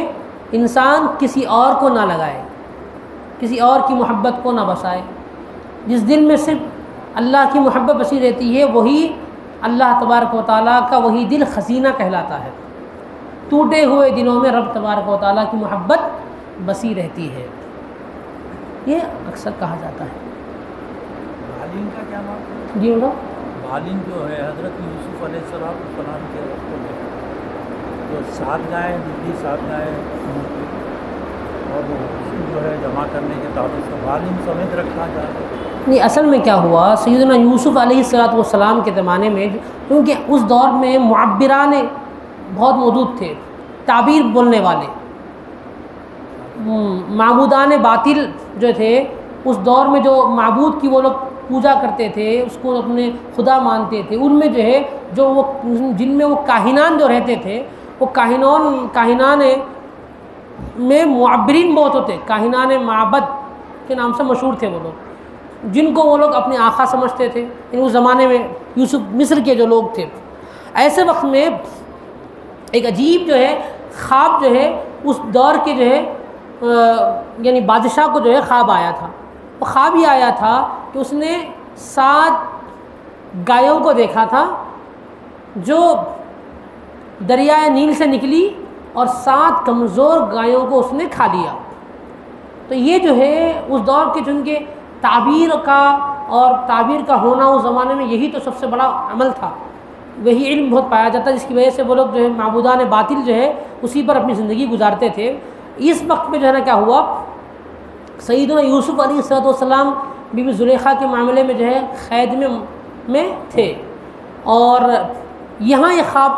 انسان کسی اور کو نہ لگائے, کسی اور کی محبت کو نہ بسائے, جس دل میں صرف اللہ کی محبت بسی رہتی ہے وہی اللہ تبارک و تعالیٰ کا وہی دل خزینہ کہلاتا ہے. ٹوٹے ہوئے دلوں میں رب تبارک و تعالیٰ کی محبت بسی رہتی ہے. یہ اکثر کہا جاتا ہے. بالین کا کیا نام ہے؟ جی بولو. بالین جو ہے حضرت یوسف علیہ السلام کے جو 7 گائے بلی 7 گائے اور وہ جو ہے جمع کرنے کے تعلق سے بالین سمیت رکھا جائے. نہیں، اصل میں کیا ہوا، سیدنا یوسف علیہ السلام کے زمانے میں کیونکہ اس دور میں معبران بہت موجود تھے، تعبیر بولنے والے. معبودان باطل جو تھے اس دور میں، جو معبود کی وہ لوگ پوجا کرتے تھے، اس کو اپنے خدا مانتے تھے، ان میں جو ہے جن میں وہ کاہنان جو رہتے تھے، وہ کاہنان میں معبرین بہت ہوتے. کاہنان معبد کے نام سے مشہور تھے وہ لوگ، جن کو وہ لوگ اپنے آقا سمجھتے تھے. اس زمانے میں یوسف مصر کے جو لوگ تھے، ایسے وقت میں ایک عجیب جو ہے خواب جو ہے اس دور کے جو ہے یعنی بادشاہ کو جو ہے خواب آیا تھا. وہ خواب یہ آیا تھا کہ اس نے 7 گایوں کو دیکھا تھا جو دریائے نیل سے نکلی اور 7 کمزور گایوں کو اس نے کھا لیا. تو یہ جو ہے اس دور کے چونکہ تعبیر کا ہونا اس زمانے میں یہی تو سب سے بڑا عمل تھا، وہی علم بہت پایا جاتا ہے، جس کی وجہ سے وہ لوگ جو ہے معبودان باطل جو ہے اسی پر اپنی زندگی گزارتے تھے. اس وقت میں جو ہے نا کیا ہوا، سیدنا یوسف علیہ السلام بی بی زلیخا کے معاملے میں جو ہے قید میں تھے، اور یہاں یہ خواب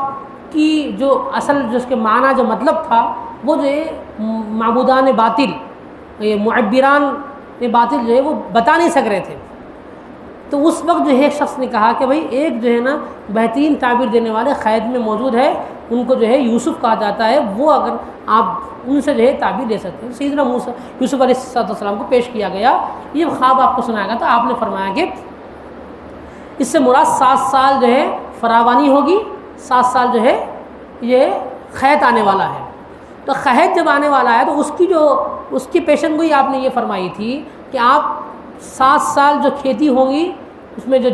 کی جو اصل جس کے معنی جو مطلب تھا وہ جو ہے معبودان باطل، یہ معبران باطل جو ہے وہ بتا نہیں سک رہے تھے. تو اس وقت جو ہے ایک شخص نے کہا کہ بھائی ایک جو ہے نا بہترین تعبیر دینے والے قید میں موجود ہے، ان کو جو ہے یوسف کہا جاتا ہے، وہ اگر آپ ان سے جو ہے تعبیر لے سکتے ہیں. سیدنا یوسف علیہ السلام کو پیش کیا گیا، یہ خواب آپ کو سنایا گیا. تو آپ نے فرمایا کہ اس سے مراد 7 سال جو ہے فراوانی ہوگی، 7 سال جو ہے یہ قید آنے والا ہے. تو قید جب آنے والا ہے تو اس کی پیشن گوئی آپ نے یہ فرمائی تھی کہ آپ 7 سال جو کھیتی ہوگی اس میں جو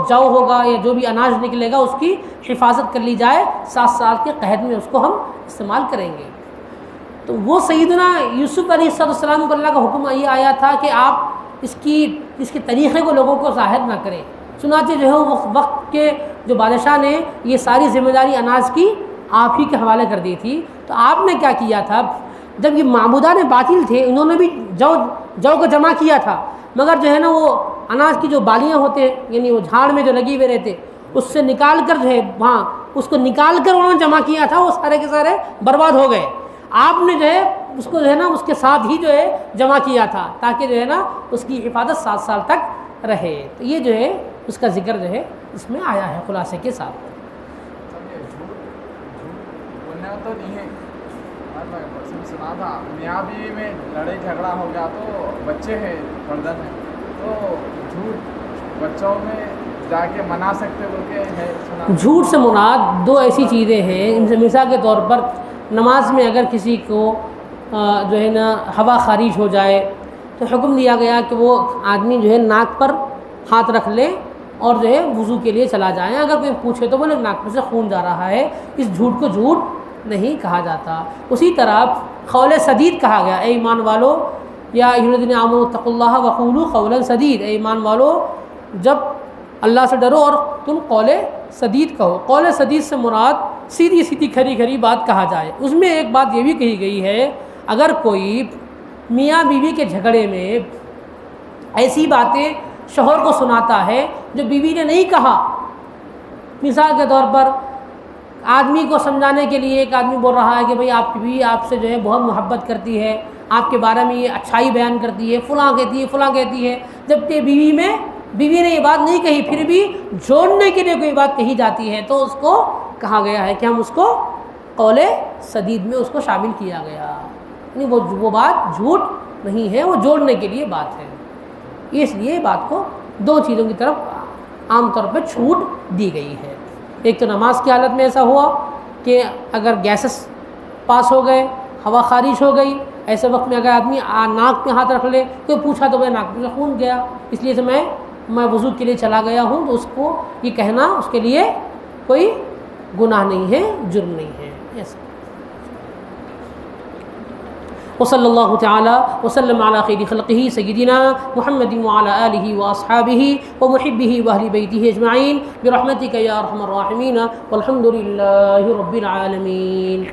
جو ہوگا یا جو بھی اناج نکلے گا اس کی حفاظت کر لی جائے، 7 سال کے قید میں اس کو ہم استعمال کریں گے. تو وہ سیدنا یوسف علیہ السلام کو اللہ کا حکم یہ آیا تھا کہ آپ اس کے طریقے کو لوگوں کو ظاہر نہ کریں. چنانچہ جو ہے وقت کے جو بادشاہ نے یہ ساری ذمہ داری اناج کی آپ ہی کے حوالے کر دی تھی. تو آپ نے کیا کیا تھا، جب یہ معبودان باطل تھے انہوں نے بھی جو کو جمع کیا تھا، مگر جو ہے نا وہ اناج کی جو بالیاں ہوتے یعنی وہ جھاڑ میں جو لگی ہوئے رہتے، اس سے نکال کر جو ہے وہاں اس کو نکال کر انہوں نے جمع کیا تھا، وہ سارے کے سارے برباد ہو گئے. آپ نے جو ہے اس کو جو ہے نا اس کے ساتھ ہی جو ہے جمع کیا تھا تاکہ جو ہے نا اس کی حفاظت 7 سال تک رہے. تو یہ جو ہے اس کا ذکر جو ہے اس میں آیا ہے خلاصے کے ساتھ. تو نہیں ہے، سنا تھا میاں بیوی میں لڑائی جھگڑا ہو گیا تو بچے ہیں فردن ہیں تو جھوٹ بچوں میں جا کے منا سکتے بول کے ہے سنا. جھوٹ سے مراد 2 ایسی چیزیں ہیں، ان سے مثال کے طور پر نماز میں اگر کسی کو جو ہے نا ہوا خارج ہو جائے تو حکم دیا گیا کہ وہ آدمی جو ہے ناک پر ہاتھ رکھ لے اور جو ہے وضو کے لیے چلا جائیں. اگر کوئی پوچھے تو بولے ناک میں سے خون جا رہا ہے، اس جھوٹ کو جھوٹ نہیں کہا جاتا. اسی طرح قول سدید کہا گیا، اے ایمان والو یا ایھا الذین آمنوا اتقوا اللہ وقولوا قولا سدید، اے ایمان والو جب اللہ سے ڈرو اور تم قول سدید کہو. قول سدید سے مراد سیدھی سیدھی کھری کھری بات کہا جائے. اس میں ایک بات یہ بھی کہی گئی ہے، اگر کوئی میاں بیوی کے جھگڑے میں ایسی باتیں شوہر کو سناتا ہے جو بیوی نے نہیں کہا، مثال کے طور پر آدمی کو سمجھانے کے لیے ایک آدمی بول رہا ہے کہ بھئی آپ کی بیوی آپ سے جو ہے بہت محبت کرتی ہے، آپ کے بارے میں یہ اچھائی بیان کرتی ہے، فلاں کہتی ہے فلاں کہتی ہے، جبکہ بیوی نے یہ بات نہیں کہی، پھر بھی جوڑنے کے لیے کوئی بات کہی جاتی ہے تو اس کو کہا گیا ہے کہ ہم اس کو قول سدید میں اس کو شامل کیا گیا. یعنی وہ بات جھوٹ نہیں ہے، وہ جوڑنے کے لیے بات ہے. اس لیے بات کو 2 چیزوں کی طرف عام طور پہ چھوٹ دی گئی ہے. ایک تو نماز کی حالت میں ایسا ہوا کہ اگر گیسز پاس ہو گئے، ہوا خارج ہو گئی، ایسے وقت میں اگر آدمی ناک پہ ہاتھ رکھ لے، کوئی پوچھا تو بھائی ناک میں خون گیا اس لیے سے میں میں وضو کے لیے چلا گیا ہوں، تو اس کو یہ کہنا اس کے لیے کوئی گناہ نہیں ہے، جرم نہیں ہے. ایسا. وصلی اللہ تعالی وسلم علی خیر خلقہ سیدنا محمد وعلی آلہ واصحابہ ومحبہ واہل بیتہ اجمعین برحمتک یا ارحم الراحمین والحمد للہ رب العالمین.